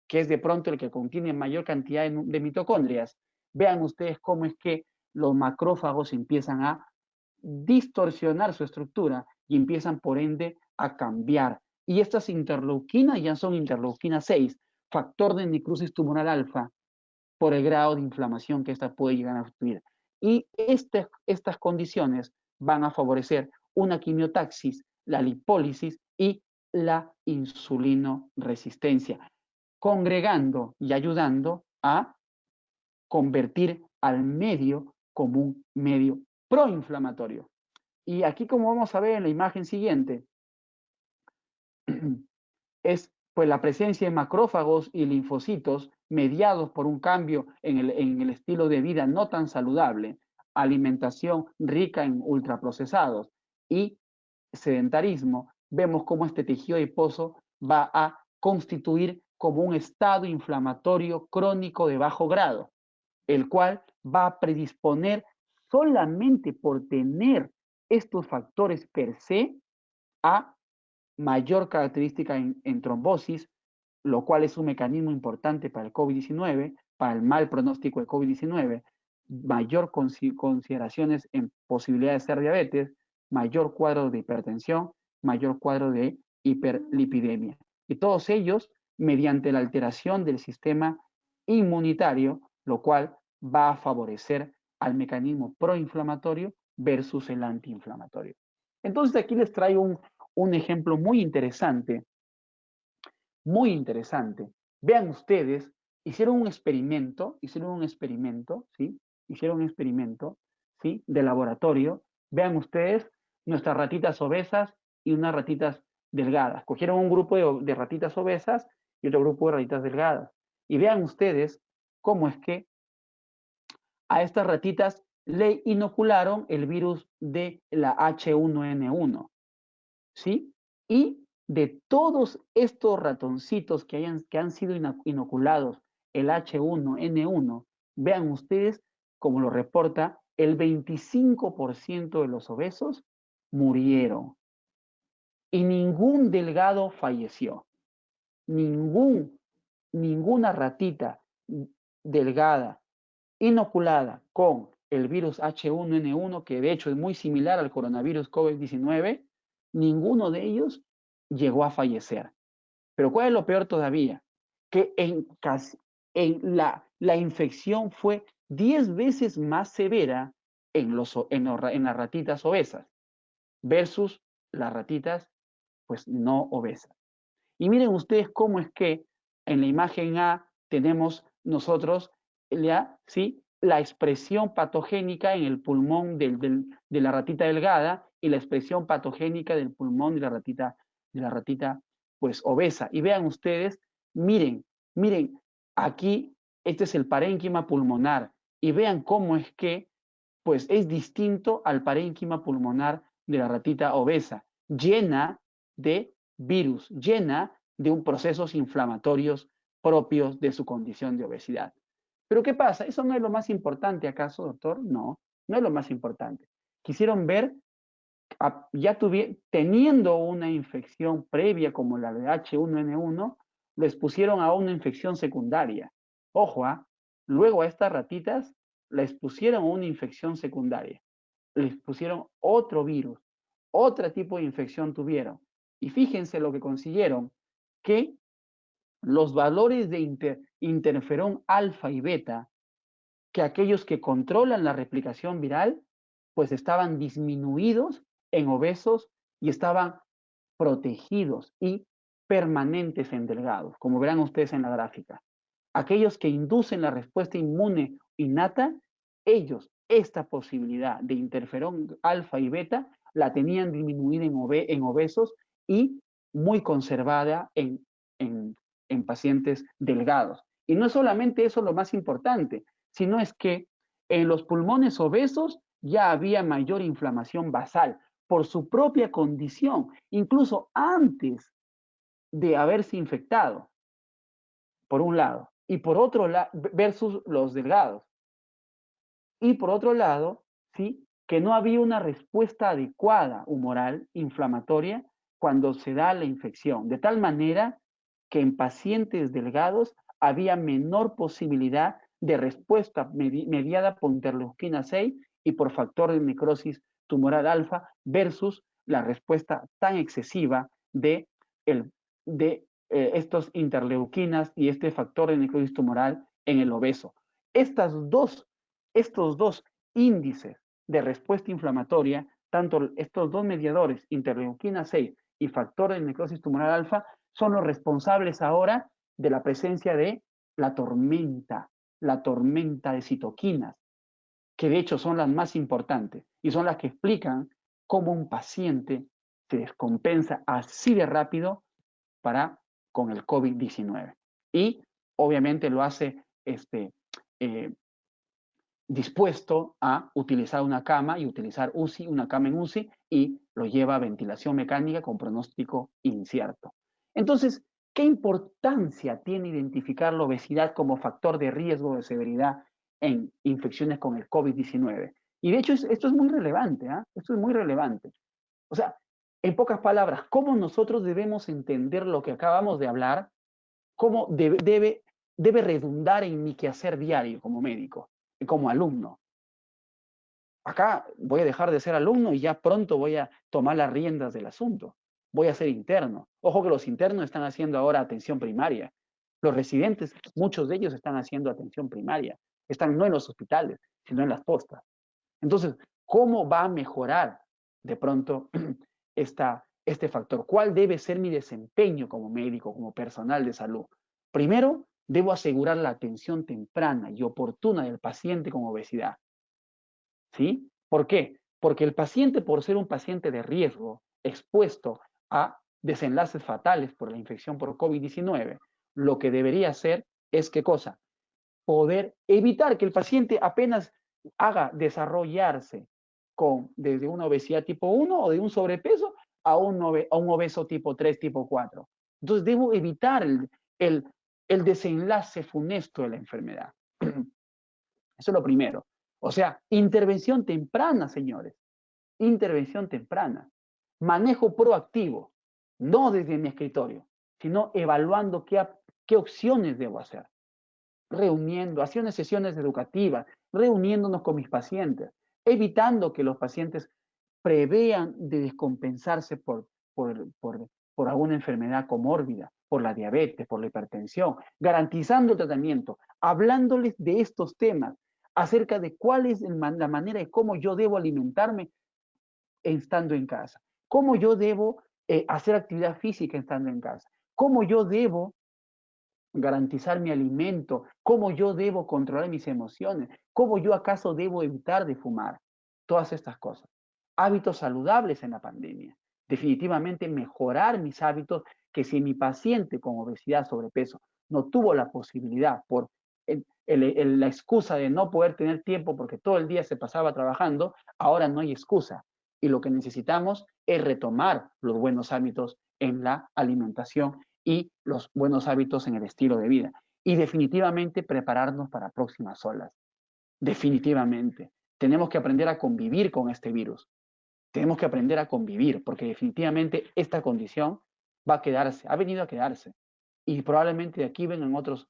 que es de pronto el que contiene mayor cantidad de mitocondrias. Vean ustedes cómo es que los macrófagos empiezan a distorsionar su estructura y empiezan por ende a cambiar. Y estas interleuquinas ya son interleuquina 6, factor de necrosis tumoral alfa, por el grado de inflamación que esta puede llegar a sufrir. Y estas condiciones van a favorecer una quimiotaxis, la lipólisis y la insulinoresistencia, congregando y ayudando a convertir al medio como un medio proinflamatorio. Y aquí, como vamos a ver en la imagen siguiente, es pues la presencia de macrófagos y linfocitos mediados por un cambio en el estilo de vida no tan saludable, alimentación rica en ultraprocesados y sedentarismo, vemos cómo este tejido adiposo va a constituir como un estado inflamatorio crónico de bajo grado, el cual va a predisponer solamente por tener estos factores per se a mayor característica en trombosis, lo cual es un mecanismo importante para el COVID-19, para el mal pronóstico de COVID-19, mayor consideraciones en posibilidad de ser diabetes, mayor cuadro de hipertensión, mayor cuadro de hiperlipidemia. Y todos ellos mediante la alteración del sistema inmunitario, lo cual va a favorecer al mecanismo proinflamatorio versus el antiinflamatorio. Entonces aquí les traigo un ejemplo muy interesante, Vean ustedes, hicieron un experimento, ¿sí? Hicieron un experimento, ¿sí? De laboratorio. Vean ustedes nuestras ratitas obesas y unas ratitas delgadas. Cogieron un grupo de ratitas obesas y otro grupo de ratitas delgadas. Y vean ustedes cómo es que a estas ratitas le inocularon el virus de la H1N1, ¿sí? Y de todos estos ratoncitos que han sido inoculados el H1N1, vean ustedes, como lo reporta, el 25% de los obesos murieron. Y ningún delgado falleció. Ninguna ratita delgada inoculada con el virus H1N1, que de hecho es muy similar al coronavirus COVID-19, ninguno de ellos llegó a fallecer. Pero ¿cuál es lo peor todavía? Que la infección fue 10 veces más severa en las ratitas obesas versus las ratitas pues no obesas. Y miren ustedes cómo es que en la imagen A tenemos nosotros ¿sí? La expresión patogénica en el pulmón de la ratita delgada y la expresión patogénica del pulmón de la ratita pues obesa. Y vean ustedes, miren, aquí este es el parénquima pulmonar y vean cómo es que pues es distinto al parénquima pulmonar de la ratita obesa, llena de virus, llena de procesos inflamatorios propios de su condición de obesidad. Pero ¿qué pasa? ¿Eso no es lo más importante acaso, doctor? No, no es lo más importante. Quisieron ver, teniendo una infección previa como la de H1N1, les pusieron a una infección secundaria. Ojo, luego a estas ratitas les pusieron una infección secundaria. Les pusieron otro virus, otro tipo de infección tuvieron. Y fíjense lo que consiguieron, que los valores de interferón alfa y beta, que aquellos que controlan la replicación viral, pues estaban disminuidos en obesos y estaban protegidos y permanentes en delgados, como verán ustedes en la gráfica. Aquellos que inducen la respuesta inmune innata, ellos esta posibilidad de interferón alfa y beta la tenían disminuida en obesos y muy conservada en pacientes delgados. Y no solamente eso lo más importante, sino es que en los pulmones obesos ya había mayor inflamación basal por su propia condición, incluso antes de haberse infectado, por un lado, y por otro lado, versus los delgados. Y por otro lado, ¿sí? Que no había una respuesta adecuada humoral inflamatoria cuando se da la infección, de tal manera que en pacientes delgados había menor posibilidad de respuesta mediada por interleuquina 6 y por factor de necrosis tumoral alfa versus la respuesta tan excesiva de estos interleuquinas y este factor de necrosis tumoral en el obeso. Estos dos índices de respuesta inflamatoria, tanto estos dos mediadores, interleuquina 6 y factor de necrosis tumoral alfa, son los responsables ahora de la presencia de la tormenta de citoquinas, que de hecho son las más importantes y son las que explican cómo un paciente se descompensa así de rápido con el COVID-19. Y obviamente lo hace dispuesto a utilizar una cama y utilizar UCI, una cama en UCI, y lo lleva a ventilación mecánica con pronóstico incierto. Entonces, ¿qué importancia tiene identificar la obesidad como factor de riesgo de severidad en infecciones con el COVID-19? Y de hecho, esto es muy relevante, ¿eh? Esto es muy relevante. O sea, en pocas palabras, ¿cómo nosotros debemos entender lo que acabamos de hablar? ¿Cómo debe redundar en mi quehacer diario como médico y como alumno? Acá voy a dejar de ser alumno y ya pronto voy a tomar las riendas del asunto. Voy a ser interno. Ojo que los internos están haciendo ahora atención primaria. Los residentes, muchos de ellos están haciendo atención primaria. Están no en los hospitales, sino en las postas. Entonces, ¿cómo va a mejorar de pronto este factor? ¿Cuál debe ser mi desempeño como médico, como personal de salud? Primero, debo asegurar la atención temprana y oportuna del paciente con obesidad. ¿Sí? ¿Por qué? Porque el paciente, por ser un paciente de riesgo, expuesto a desenlaces fatales por la infección por COVID-19, lo que debería hacer es, ¿qué cosa? Poder evitar que el paciente apenas haga desarrollarse desde una obesidad tipo 1 o de un sobrepeso a un obeso tipo 3, tipo 4. Entonces debo evitar el desenlace funesto de la enfermedad. Eso es lo primero. O sea, intervención temprana, señores. Intervención temprana. Manejo proactivo, no desde mi escritorio, sino evaluando qué opciones debo hacer. Reuniendo, haciendo sesiones educativas, reuniéndonos con mis pacientes, evitando que los pacientes prevean de descompensarse por alguna enfermedad comórbida, por la diabetes, por la hipertensión, garantizando el tratamiento, hablándoles de estos temas, acerca de cuál es la manera de cómo yo debo alimentarme estando en casa, cómo yo debo hacer actividad física estando en casa, cómo yo debo garantizar mi alimento, cómo yo debo controlar mis emociones, cómo yo acaso debo evitar de fumar, todas estas cosas. Hábitos saludables en la pandemia. Definitivamente mejorar mis hábitos, que si mi paciente con obesidad, sobrepeso, no tuvo la posibilidad por la excusa de no poder tener tiempo porque todo el día se pasaba trabajando, ahora no hay excusa. Y lo que necesitamos es retomar los buenos hábitos en la alimentación y los buenos hábitos en el estilo de vida. Y definitivamente prepararnos para próximas olas. Definitivamente. Tenemos que aprender a convivir con este virus. Tenemos que aprender a convivir, porque definitivamente esta condición va a quedarse, ha venido a quedarse. Y probablemente de aquí vengan otros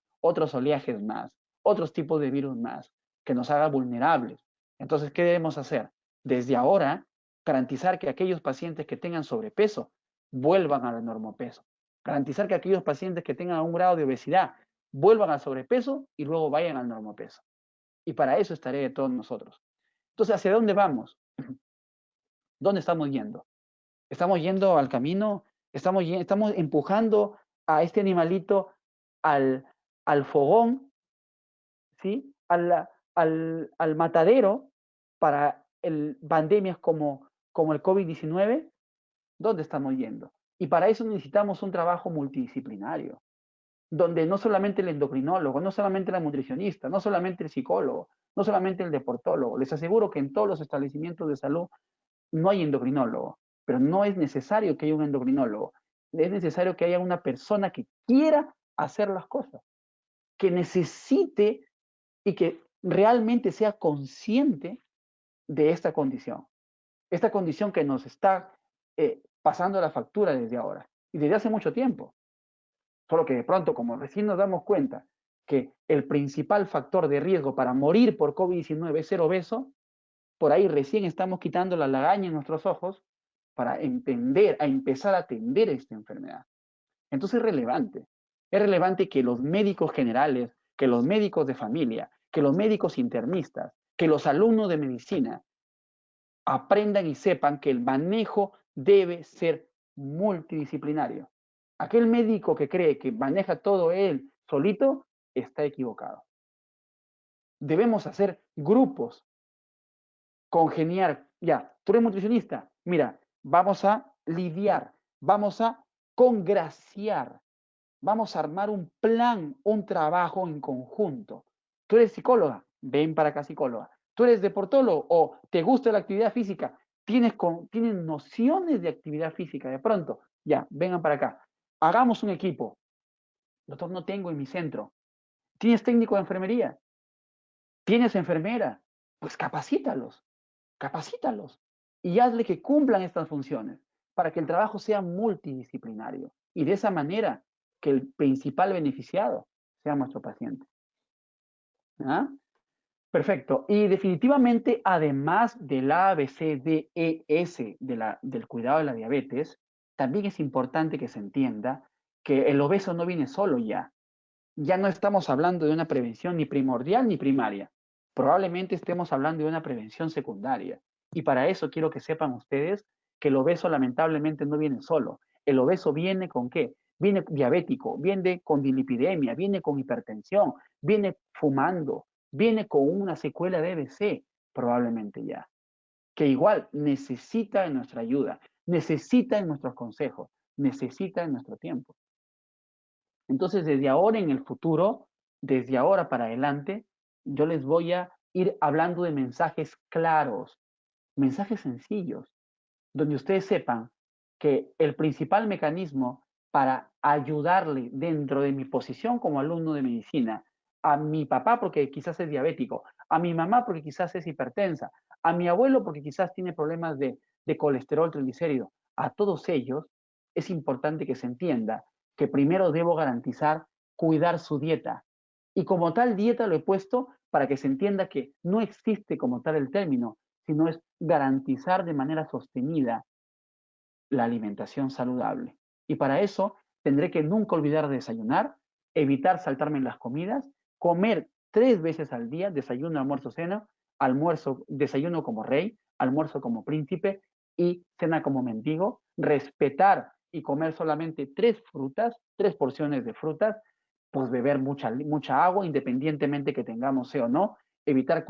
oleajes más, otros tipos de virus más, que nos hagan vulnerables. Entonces, ¿qué debemos hacer? Desde ahora, garantizar que aquellos pacientes que tengan sobrepeso vuelvan al normopeso. Garantizar que aquellos pacientes que tengan un grado de obesidad vuelvan al sobrepeso y luego vayan al normopeso. Y para eso estaré de todos nosotros. Entonces, ¿hacia dónde vamos? ¿Dónde estamos yendo? Estamos yendo al camino, estamos empujando a este animalito al fogón, ¿sí? Al matadero para pandemias como el COVID-19. ¿Dónde estamos yendo? Y para eso necesitamos un trabajo multidisciplinario, donde no solamente el endocrinólogo, no solamente la nutricionista, no solamente el psicólogo, no solamente el deportólogo. Les aseguro que en todos los establecimientos de salud no hay endocrinólogo, pero no es necesario que haya un endocrinólogo. Es necesario que haya una persona que quiera hacer las cosas, que necesite y que realmente sea consciente de esta condición que nos está pasando la factura desde ahora y desde hace mucho tiempo. Solo que de pronto, como recién nos damos cuenta que el principal factor de riesgo para morir por COVID-19 es ser obeso, por ahí recién estamos quitando la lagaña en nuestros ojos para empezar a atender esta enfermedad. Entonces es relevante que los médicos generales, que los médicos de familia, que los médicos internistas, que los alumnos de medicina aprendan y sepan que el manejo debe ser multidisciplinario. Aquel médico que cree que maneja todo él solito está equivocado. Debemos hacer grupos, congeniar. Ya, tú eres nutricionista, mira, vamos a lidiar, vamos a congraciar, vamos a armar un plan, un trabajo en conjunto. Tú eres psicóloga, ven para acá, psicóloga. ¿Tú eres deportólogo o te gusta la actividad física? ¿Tienes nociones de actividad física? De pronto, ya, vengan para acá. Hagamos un equipo. Doctor, no tengo en mi centro. ¿Tienes técnico de enfermería? ¿Tienes enfermera? Pues capacítalos, capacítalos y hazle que cumplan estas funciones para que el trabajo sea multidisciplinario y de esa manera que el principal beneficiado sea nuestro paciente. ¿Ah? Perfecto. Y definitivamente, además del A, B, C, D, E, S del cuidado de la diabetes, también es importante que se entienda que el obeso no viene solo ya. Ya no estamos hablando de una prevención ni primordial ni primaria. Probablemente estemos hablando de una prevención secundaria. Y para eso quiero que sepan ustedes que el obeso lamentablemente no viene solo. El obeso viene con ¿qué? Viene diabético, viene con dilipidemia, viene con hipertensión, viene fumando, viene con una secuela de EBC, probablemente ya. Que igual necesita de nuestra ayuda, necesita de nuestros consejos, necesita de nuestro tiempo. Entonces, desde ahora en el futuro, desde ahora para adelante, yo les voy a ir hablando de mensajes claros, mensajes sencillos, donde ustedes sepan que el principal mecanismo para ayudarle dentro de mi posición como alumno de medicina, a mi papá porque quizás es diabético, a mi mamá porque quizás es hipertensa, a mi abuelo porque quizás tiene problemas de colesterol triglicérido, a todos ellos es importante que se entienda que primero debo garantizar cuidar su dieta. Y como tal dieta lo he puesto para que se entienda que no existe como tal el término, sino es garantizar de manera sostenida la alimentación saludable. Y para eso tendré que nunca olvidar de desayunar, evitar saltarme en las comidas, comer 3 veces al día, desayuno, almuerzo, cena, almuerzo, desayuno como rey, almuerzo como príncipe y cena como mendigo, respetar y comer solamente 3 frutas, 3 porciones de frutas, pues beber mucha agua, independientemente que tengamos C o no, evitar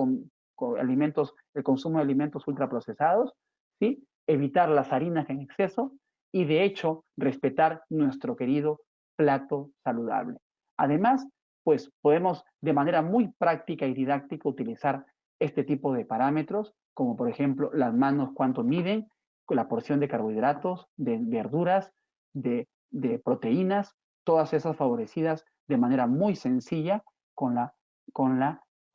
alimentos, el consumo de alimentos ultraprocesados, ¿sí? Evitar las harinas en exceso y de hecho respetar nuestro querido plato saludable. Además, pues podemos de manera muy práctica y didáctica utilizar este tipo de parámetros, como por ejemplo las manos cuánto miden, la porción de carbohidratos, de verduras, de proteínas, todas esas favorecidas de manera muy sencilla con la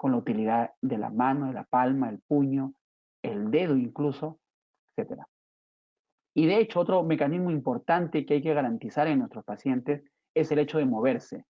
utilidad de la mano, de la palma, el puño, el dedo incluso, etc. Y de hecho, otro mecanismo importante que hay que garantizar en nuestros pacientes es el hecho de moverse.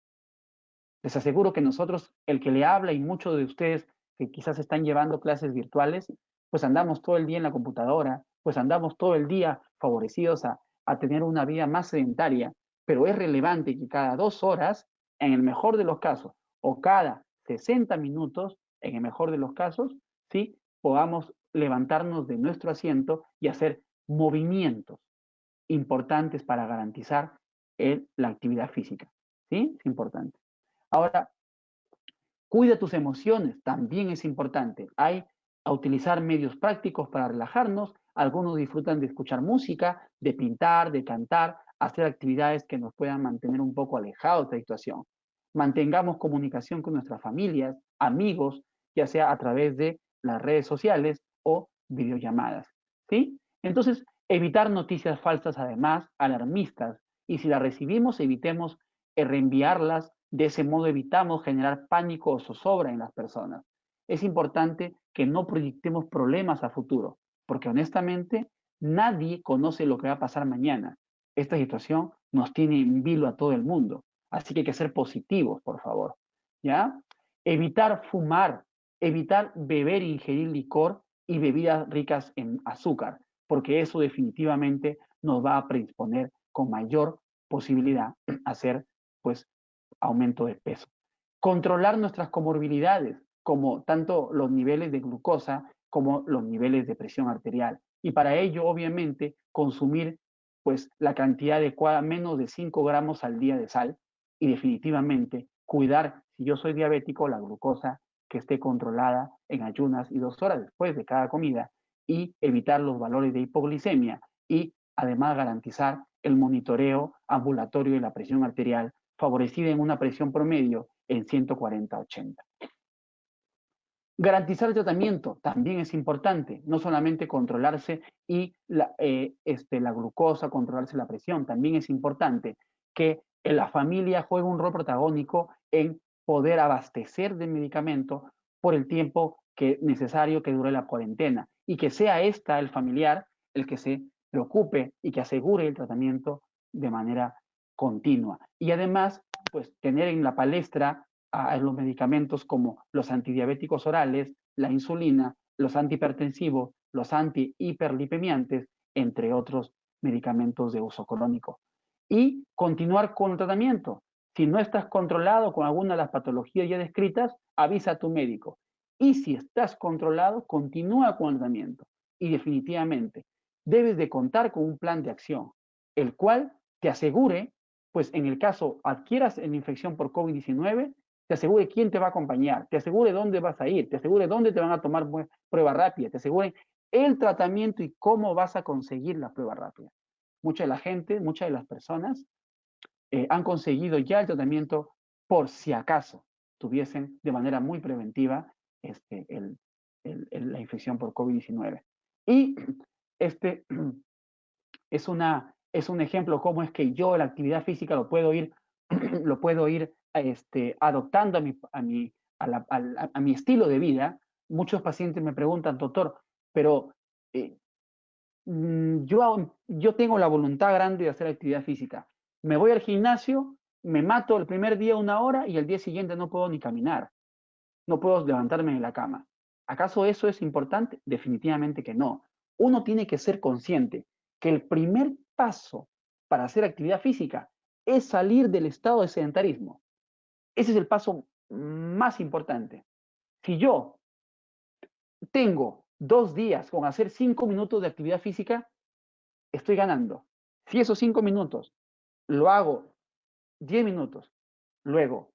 Les aseguro que nosotros, el que le habla y muchos de ustedes que quizás están llevando clases virtuales, pues andamos todo el día en la computadora, pues andamos todo el día favorecidos a tener una vida más sedentaria, pero es relevante que cada 2 horas, en el mejor de los casos, o cada 60 minutos, en el mejor de los casos, ¿sí? Podamos levantarnos de nuestro asiento y hacer movimientos importantes para garantizar la actividad física. ¿Sí? Es importante. Ahora, cuida tus emociones, también es importante. Hay a utilizar medios prácticos para relajarnos. Algunos disfrutan de escuchar música, de pintar, de cantar, hacer actividades que nos puedan mantener un poco alejados de la situación. Mantengamos comunicación con nuestras familias, amigos, ya sea a través de las redes sociales o videollamadas. ¿Sí? Entonces, evitar noticias falsas, además, alarmistas. Y si las recibimos, evitemos reenviarlas. De ese modo evitamos generar pánico o zozobra en las personas. Es importante que no proyectemos problemas a futuro, porque honestamente nadie conoce lo que va a pasar mañana. Esta situación nos tiene en vilo a todo el mundo, así que hay que ser positivos, por favor. ¿Ya? Evitar fumar, evitar beber e ingerir licor y bebidas ricas en azúcar, porque eso definitivamente nos va a predisponer con mayor posibilidad a hacer pues aumento de peso. Controlar nuestras comorbilidades, como tanto los niveles de glucosa como los niveles de presión arterial. Y para ello, obviamente, consumir pues la cantidad adecuada, menos de 5 gramos al día de sal, y definitivamente cuidar, si yo soy diabético, la glucosa que esté controlada en ayunas y 2 horas después de cada comida, y evitar los valores de hipoglicemia y además garantizar el monitoreo ambulatorio de la presión arterial favorecida en una presión promedio en 140-80. Garantizar el tratamiento también es importante, no solamente controlarse y la glucosa, controlarse la presión, también es importante que la familia juegue un rol protagónico en poder abastecer de medicamento por el tiempo necesario que dure la cuarentena y que sea el familiar el que se preocupe y que asegure el tratamiento de manera continua. Y además, pues tener en la palestra a los medicamentos como los antidiabéticos orales, la insulina, los antihipertensivos, los antihiperlipemiantes, entre otros medicamentos de uso crónico. Y continuar con el tratamiento. Si no estás controlado con alguna de las patologías ya descritas, avisa a tu médico. Y si estás controlado, continúa con el tratamiento. Y definitivamente, debes de contar con un plan de acción, el cual te asegure, pues en el caso adquieras la infección por COVID-19, te asegure quién te va a acompañar, te asegure dónde vas a ir, te asegure dónde te van a tomar prueba rápida, te asegure el tratamiento y cómo vas a conseguir la prueba rápida. Mucha de la gente, muchas de las personas han conseguido ya el tratamiento por si acaso tuviesen de manera muy preventiva la infección por COVID-19. Y este es un ejemplo cómo es que yo la actividad física lo puedo ir adoptando a mi estilo de vida. Muchos pacientes me preguntan, doctor, pero yo tengo la voluntad grande de hacer actividad física. Me voy al gimnasio, me mato el primer día 1 hora y el día siguiente no puedo ni caminar, no puedo levantarme de la cama. ¿Acaso eso es importante? Definitivamente que no. Uno tiene que ser consciente que el primer paso para hacer actividad física es salir del estado de sedentarismo. Ese es el paso más importante. Si yo tengo 2 días con hacer 5 minutos de actividad física, estoy ganando. Si esos 5 minutos lo hago 10 minutos, luego,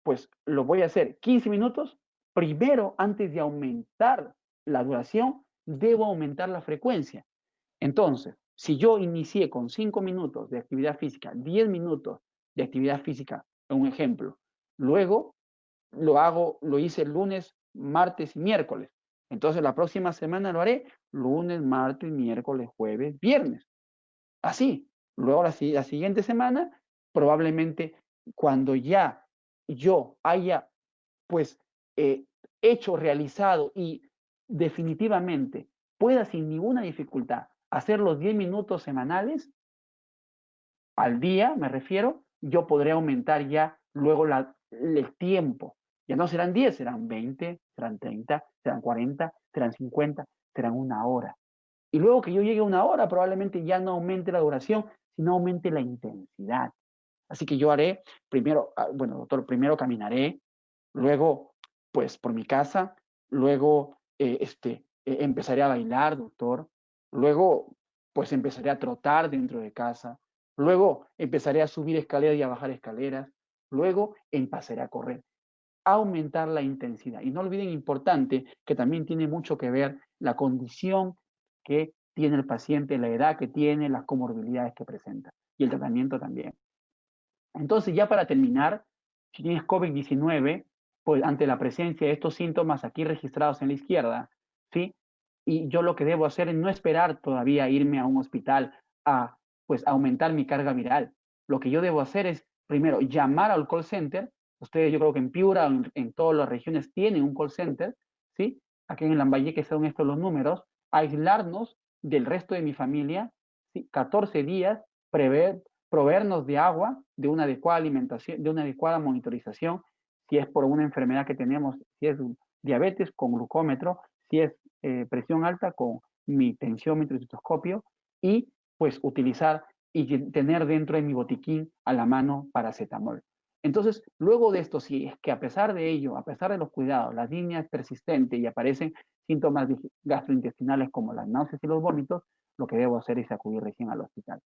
pues lo voy a hacer 15 minutos, primero, antes de aumentar la duración, debo aumentar la frecuencia. Entonces, si yo inicié con 5 minutos de actividad física, 10 minutos de actividad física, un ejemplo, luego lo hice el lunes, martes y miércoles. Entonces la próxima semana lo haré lunes, martes, miércoles, jueves, viernes. Así. Luego la siguiente semana, probablemente cuando ya yo haya pues realizado y definitivamente pueda sin ninguna dificultad hacer los 10 minutos semanales al día, me refiero, yo podré aumentar ya luego el tiempo. Ya no serán 10, serán 20, serán 30, serán 40, serán 50, serán 1 hora. Y luego que yo llegue a 1 hora, probablemente ya no aumente la duración, sino aumente la intensidad. Así que yo haré, primero, bueno, doctor, primero caminaré, luego, pues, por mi casa, luego, empezaré a bailar, doctor, luego, pues, empezaré a trotar dentro de casa, luego empezaré a subir escaleras y a bajar escaleras, luego empezaré a correr, aumentar la intensidad. Y no olviden, importante, que también tiene mucho que ver la condición que tiene el paciente, la edad que tiene, las comorbilidades que presenta y el tratamiento también. Entonces, ya para terminar, si tienes COVID-19, pues ante la presencia de estos síntomas aquí registrados en la izquierda, ¿sí? Y yo lo que debo hacer es no esperar todavía irme a un hospital a pues aumentar mi carga viral. Lo que yo debo hacer es primero llamar al call center. Ustedes, yo creo que en Piura, en todas las regiones tienen un call center, ¿sí? Aquí en Lambayeque son estos los números. Aislarnos del resto de mi familia, ¿sí? 14 días, proveernos de agua, de una adecuada alimentación, de una adecuada monitorización, si es por una enfermedad que tenemos, si es diabetes con glucómetro, si es presión alta con mi tensiómetro y estetoscopio, y pues utilizar y tener dentro de mi botiquín a la mano paracetamol. Entonces, luego de esto, si es que a pesar de ello, a pesar de los cuidados, la línea es persistente y aparecen síntomas gastrointestinales como las náuseas y los vómitos, lo que debo hacer es acudir recién al hospital.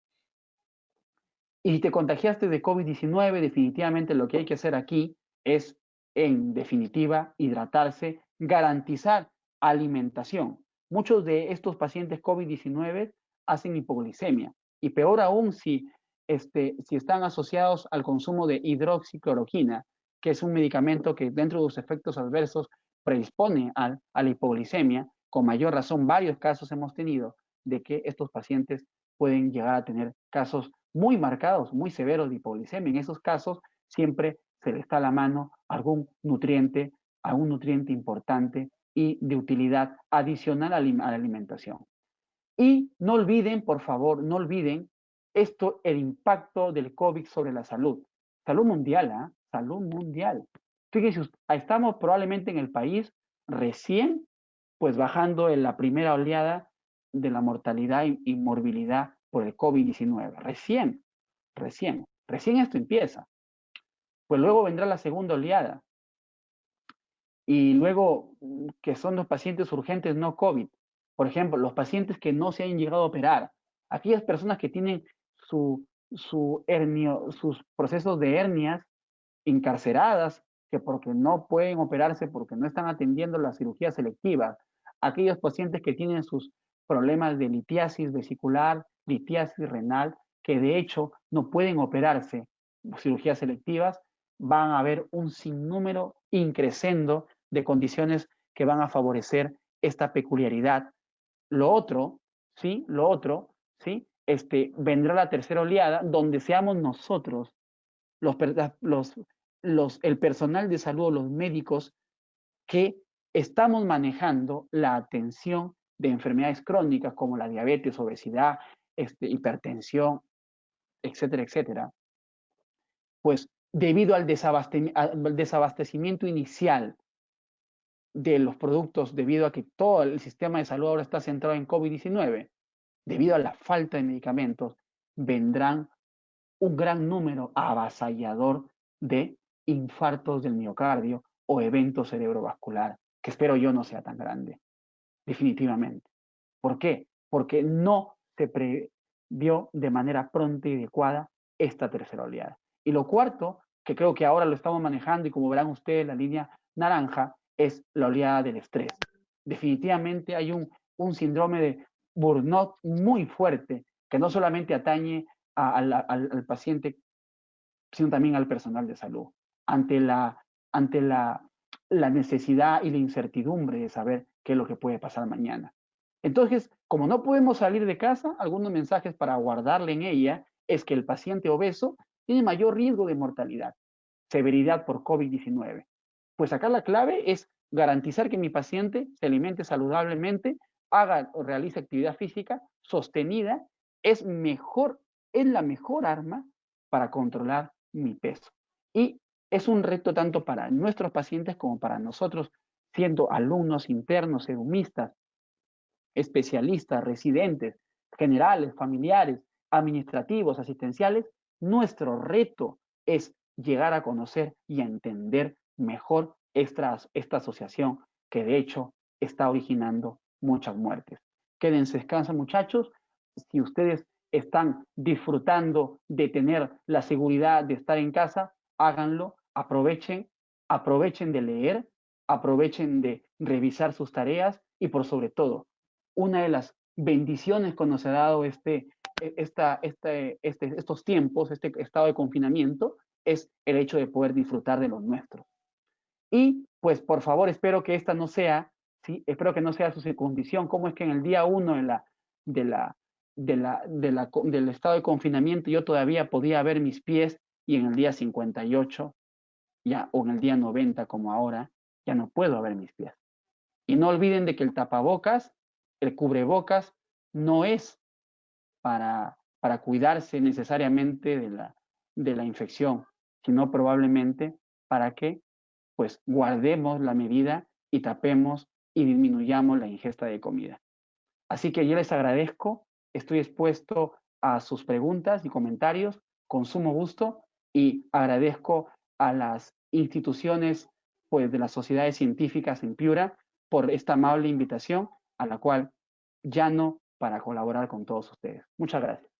Y si te contagiaste de COVID-19, definitivamente lo que hay que hacer aquí es, en definitiva, hidratarse, garantizar alimentación. Muchos de estos pacientes COVID-19 hacen hipoglicemia y peor aún si están asociados al consumo de hidroxicloroquina, que es un medicamento que dentro de sus efectos adversos predispone a la hipoglicemia, con mayor razón varios casos hemos tenido de que estos pacientes pueden llegar a tener casos muy marcados, muy severos de hipoglicemia. En esos casos siempre se le está a la mano algún nutriente importante y de utilidad adicional a la alimentación. Y no olviden, por favor, no olviden esto, el impacto del COVID sobre la salud. Salud mundial, ¿eh? Salud mundial. Fíjense, estamos probablemente en el país recién, pues bajando en la primera oleada de la mortalidad y morbilidad por el COVID-19. Recién esto empieza. Pues luego vendrá la segunda oleada. Y luego, que son los pacientes urgentes no COVID. Por ejemplo, los pacientes que no se han llegado a operar. Aquellas personas que tienen sus procesos de hernias encarceradas, que porque no pueden operarse, porque no están atendiendo la cirugía selectiva. Aquellos pacientes que tienen sus problemas de litiasis vesicular, litiasis renal, que de hecho no pueden operarse cirugías selectivas, van a haber un sinnúmero increscendo de condiciones que van a favorecer esta peculiaridad. Lo otro, ¿sí? ¿Sí? Vendrá la tercera oleada donde seamos nosotros, el personal de salud, los médicos, que estamos manejando la atención de enfermedades crónicas como la diabetes, obesidad, hipertensión, etcétera, etcétera. Pues debido al desabastecimiento inicial de los productos, debido a que todo el sistema de salud ahora está centrado en COVID-19, debido a la falta de medicamentos, vendrán un gran número avasallador de infartos del miocardio o evento cerebrovascular, que espero yo no sea tan grande, definitivamente. ¿Por qué? Porque no se previó de manera pronta y adecuada esta tercera oleada. Y lo cuarto, que creo que ahora lo estamos manejando y como verán ustedes, la línea naranja, es la oleada del estrés. Definitivamente hay un síndrome de burnout muy fuerte que no solamente atañe al paciente, sino también al personal de salud, ante la necesidad y la incertidumbre de saber qué es lo que puede pasar mañana. Entonces, como no podemos salir de casa, algunos mensajes para guardarle en ella es que el paciente obeso tiene mayor riesgo de mortalidad, severidad por COVID-19. Pues acá la clave es garantizar que mi paciente se alimente saludablemente, haga o realice actividad física sostenida, es la mejor arma para controlar mi peso. Y es un reto tanto para nuestros pacientes como para nosotros, siendo alumnos internos, edumistas, especialistas, residentes, generales, familiares, administrativos, asistenciales. Nuestro reto es llegar a conocer y a entender mejor esta asociación que de hecho está originando muchas muertes. Quédense descansen, muchachos. Si ustedes están disfrutando de tener la seguridad de estar en casa, háganlo, aprovechen de leer, aprovechen de revisar sus tareas y por sobre todo, una de las bendiciones que nos ha dado estos tiempos, este estado de confinamiento, es el hecho de poder disfrutar de los nuestros. Y pues por favor, espero que esta no sea, ¿sí? Espero que no sea su condición, como es que en el día 1 del estado de confinamiento yo todavía podía ver mis pies y en el día 58 ya, o en el día 90 como ahora, ya no puedo ver mis pies. Y no olviden de que el tapabocas, el cubrebocas, no es para cuidarse necesariamente de la infección, sino probablemente para que pues guardemos la medida y tapemos y disminuyamos la ingesta de comida. Así que yo les agradezco, estoy expuesto a sus preguntas y comentarios con sumo gusto y agradezco a las instituciones pues, de las sociedades científicas en Piura por esta amable invitación a la cual llano para colaborar con todos ustedes. Muchas gracias.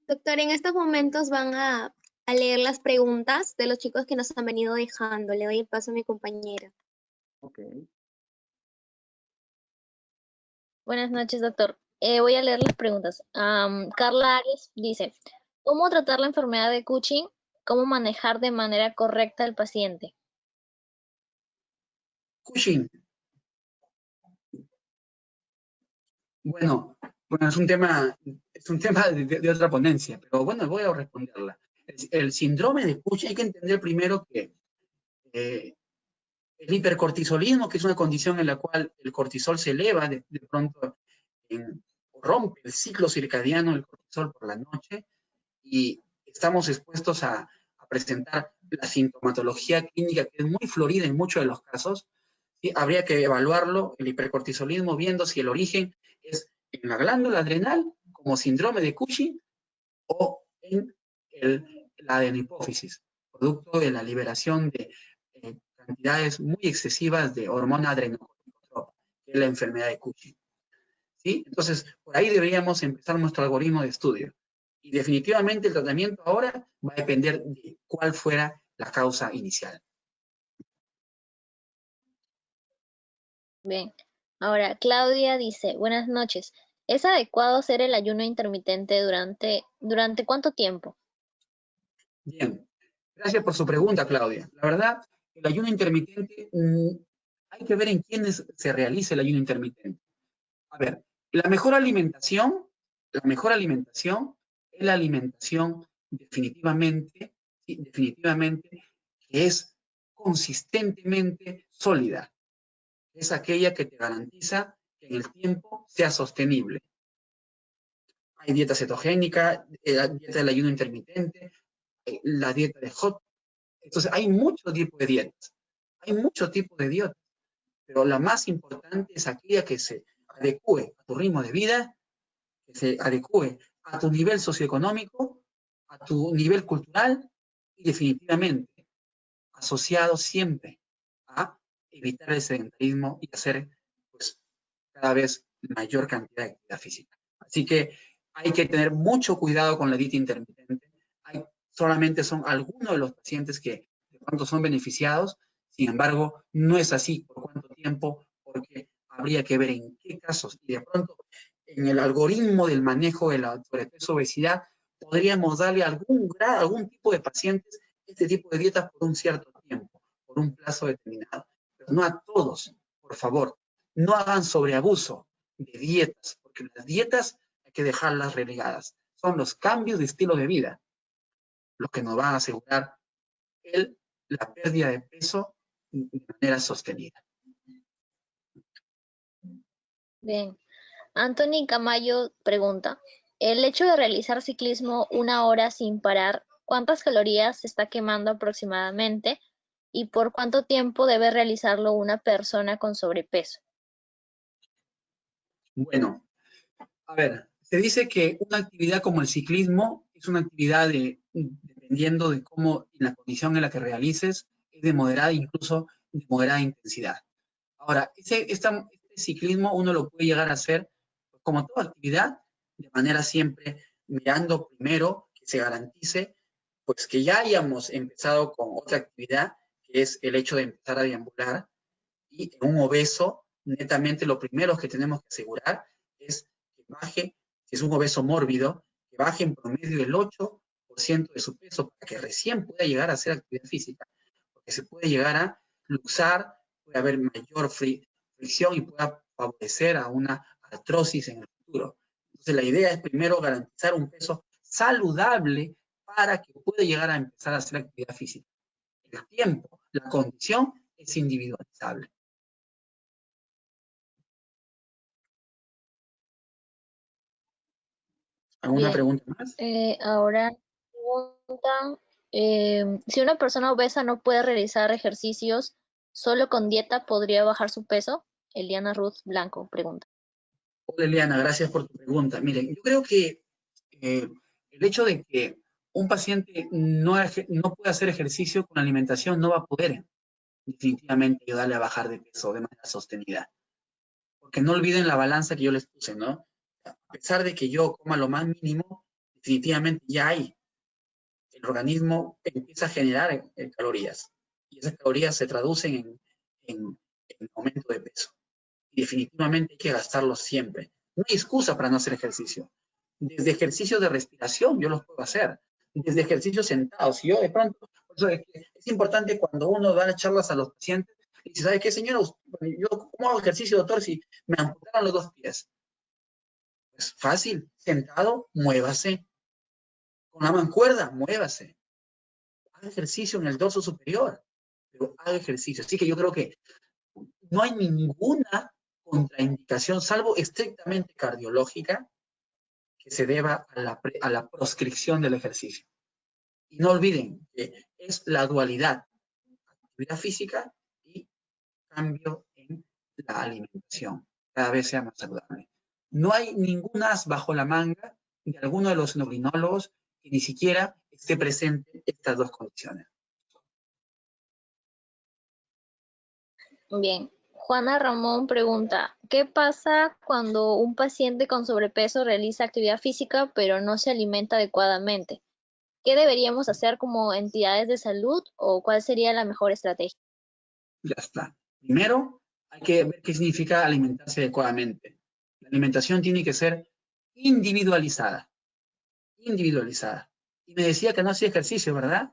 Doctor, en estos momentos van a leer las preguntas de los chicos que nos han venido dejando. Le doy el paso a mi compañera. Ok. Buenas noches, doctor. Voy a leer las preguntas. Carla Arias dice, ¿cómo tratar la enfermedad de Cushing cómo manejar de manera correcta al paciente. Cushing. Bueno, es un tema de otra ponencia, pero bueno, voy a responderla. El síndrome de Cushing, hay que entender primero que el hipercortisolismo, que es una condición en la cual el cortisol se eleva de pronto, rompe el ciclo circadiano del cortisol por la noche y estamos expuestos a presentar la sintomatología clínica, que es muy florida en muchos de los casos. ¿Sí? Habría que evaluarlo, el hipercortisolismo, viendo si el origen es en la glándula adrenal, como síndrome de Cushing, o en la adenopófisis, producto de la liberación de cantidades muy excesivas de hormona adrenocorticotropa, que es la enfermedad de Cushing. ¿Sí? Entonces, por ahí deberíamos empezar nuestro algoritmo de estudio. Y definitivamente el tratamiento ahora va a depender de cuál fuera la causa inicial. Bien. Ahora, Claudia dice, buenas noches. ¿Es adecuado hacer el ayuno intermitente durante cuánto tiempo? Bien. Gracias por su pregunta, Claudia. La verdad, el ayuno intermitente, hay que ver en quiénes se realiza el ayuno intermitente. A ver, la mejor alimentación es la alimentación definitivamente, sí, definitivamente, que es consistentemente sólida. Es aquella que te garantiza que en el tiempo sea sostenible. Hay dieta cetogénica, la dieta del ayuno intermitente, la dieta de HOT. Entonces, hay muchos tipos de dietas. Hay muchos tipos de dietas. Pero la más importante es aquella que se adecue a tu ritmo de vida, que se adecue a tu nivel socioeconómico, a tu nivel cultural y definitivamente asociado siempre a evitar el sedentarismo y hacer pues, cada vez mayor cantidad de actividad física. Así que hay que tener mucho cuidado con la dieta intermitente. Solamente son algunos de los pacientes que de pronto son beneficiados, sin embargo, no es así por cuánto tiempo, porque habría que ver en qué casos. Y de pronto, en el algoritmo del manejo de la sobrepeso obesidad, podríamos darle algún tipo de pacientes este tipo de dietas por un cierto tiempo, por un plazo determinado. Pero no a todos, por favor. No hagan sobreabuso de dietas, porque las dietas hay que dejarlas relegadas. Son los cambios de estilo de vida los que nos van a asegurar la pérdida de peso de manera sostenida. Bien. Anthony Camayo pregunta, ¿el hecho de realizar ciclismo 1 hora sin parar, cuántas calorías se está quemando aproximadamente y por cuánto tiempo debe realizarlo una persona con sobrepeso? Bueno, a ver, se dice que una actividad como el ciclismo es una actividad dependiendo de cómo, en la condición en la que realices, es de moderada, incluso de moderada intensidad. Ahora, este ciclismo uno lo puede llegar a hacer, como toda actividad, de manera siempre mirando primero que se garantice, pues que ya hayamos empezado con otra actividad, que es el hecho de empezar a deambular, y en un obeso, netamente lo primero que tenemos que asegurar es que baje, si es un obeso mórbido, que baje en promedio el 8% de su peso para que recién pueda llegar a hacer actividad física, porque se puede llegar a luxar, puede haber mayor fricción y pueda favorecer a una artrosis en el futuro. Entonces la idea es primero garantizar un peso saludable para que pueda llegar a empezar a hacer actividad física. El tiempo, la condición es individualizable. ¿Alguna Bien. pregunta más? Ahora preguntan, si una persona obesa no puede realizar ejercicios, ¿solo con dieta podría bajar su peso? Eliana Ruth Blanco pregunta. Hola Eliana, gracias por tu pregunta. Miren, yo creo que el hecho de que un paciente no puede hacer ejercicio con alimentación no va a poder definitivamente ayudarle a bajar de peso de manera sostenida. Porque no olviden la balanza que yo les puse, ¿no? A pesar de que yo coma lo más mínimo, definitivamente ya hay. El organismo empieza a generar calorías. Y esas calorías se traducen en aumento de peso. Y definitivamente hay que gastarlos siempre. No hay excusa para no hacer ejercicio. Desde ejercicios de respiración yo los puedo hacer. desde ejercicios sentados. Si yo de pronto, por eso es importante cuando uno da las charlas a los pacientes, y dice, ¿sabe qué, señora? Yo, ¿cómo hago ejercicio, doctor, si me amputaron los 2 pies? Pues fácil, sentado, muévase. Con la mancuerda, muévase. Haga ejercicio en el dorso superior, pero haga ejercicio. Así que yo creo que no hay ninguna contraindicación, salvo estrictamente cardiológica, que se deba a la proscripción del ejercicio. Y no olviden que es la dualidad, actividad física y cambio en la alimentación, cada vez sea más saludable. No hay ningún as bajo la manga de alguno de los endocrinólogos que ni siquiera esté presente estas 2 condiciones. Bien. Juana Ramón pregunta, ¿qué pasa cuando un paciente con sobrepeso realiza actividad física pero no se alimenta adecuadamente? ¿Qué deberíamos hacer como entidades de salud o cuál sería la mejor estrategia? Ya está. Primero, hay que ver qué significa alimentarse adecuadamente. La alimentación tiene que ser individualizada. Individualizada. Y me decía que no hacía ejercicio, ¿verdad?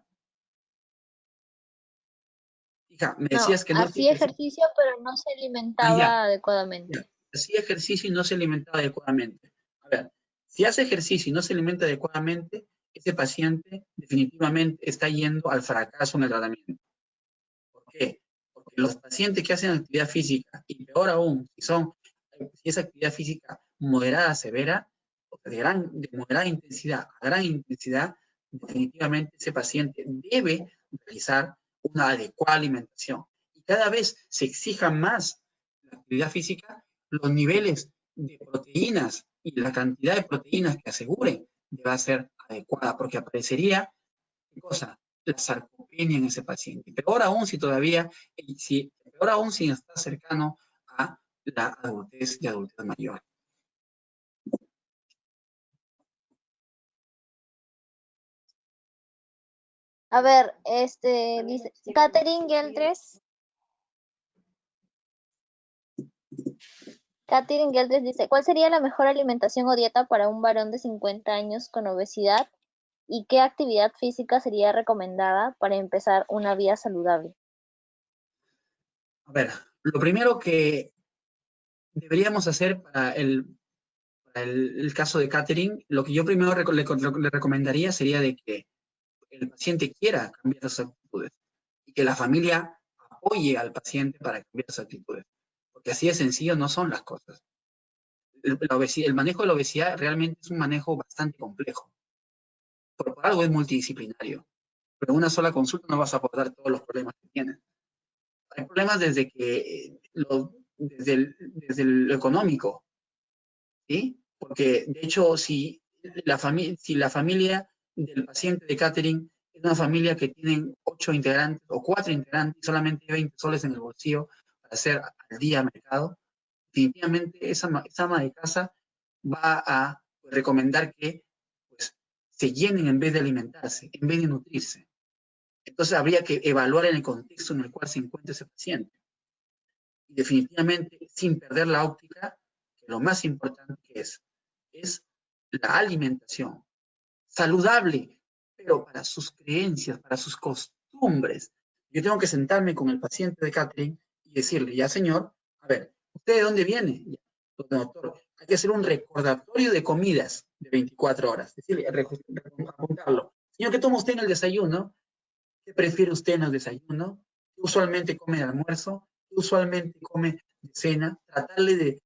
Hija, me No, decías que no hacía hacía ejercicio pero no se alimentaba ya. adecuadamente. Hacía ejercicio y no se alimentaba adecuadamente. A ver, si hace ejercicio y no se alimenta adecuadamente, ese paciente definitivamente está yendo al fracaso en el tratamiento. ¿Por qué? Porque los pacientes que hacen actividad física, y peor aún, si es actividad física moderada, severa, de moderada intensidad a gran intensidad, definitivamente ese paciente debe realizar una adecuada alimentación. Y cada vez se exija más la actividad física, los niveles de proteínas y la cantidad de proteínas que asegure debe ser adecuada, porque aparecería, ¿qué cosa? La sarcopenia en ese paciente. Peor aún si está cercano a la adultez y adultez mayor. A ver, dice Catherine Geldres. Catherine Geldres dice, ¿cuál sería la mejor alimentación o dieta para un varón de 50 años con obesidad? ¿Y qué actividad física sería recomendada para empezar una vida saludable? A ver, lo primero que deberíamos hacer para el caso de Catherine, lo que yo primero le recomendaría sería de que el paciente quiera cambiar sus actitudes y que la familia apoye al paciente para cambiar sus actitudes. Porque así de sencillo no son las cosas. El manejo de la obesidad realmente es un manejo bastante complejo. Por algo es multidisciplinario. Pero en una sola consulta no vas a abordar todos los problemas que tienes. Hay problemas desde lo económico, ¿sí? Porque, de hecho, si la familia del paciente de Catherine es una familia que tienen 8 integrantes o 4 integrantes y solamente 20 soles en el bolsillo para hacer al día mercado, definitivamente esa ama de casa va a recomendar que pues, se llenen en vez de alimentarse, en vez de nutrirse. Entonces habría que evaluar en el contexto en el cual se encuentra ese paciente. Y definitivamente, sin perder la óptica, que lo más importante que es la alimentación saludable, pero para sus creencias, para sus costumbres. Yo tengo que sentarme con el paciente de Catherine y decirle, ya señor, a ver, ¿usted de dónde viene? Ya, doctor, hay que hacer un recordatorio de comidas de 24 horas. Decirle, apuntarlo. Señor, ¿qué toma usted en el desayuno? ¿Qué prefiere usted en el desayuno? ¿Qué usualmente come de almuerzo? ¿Qué usualmente come de cena? Tratarle de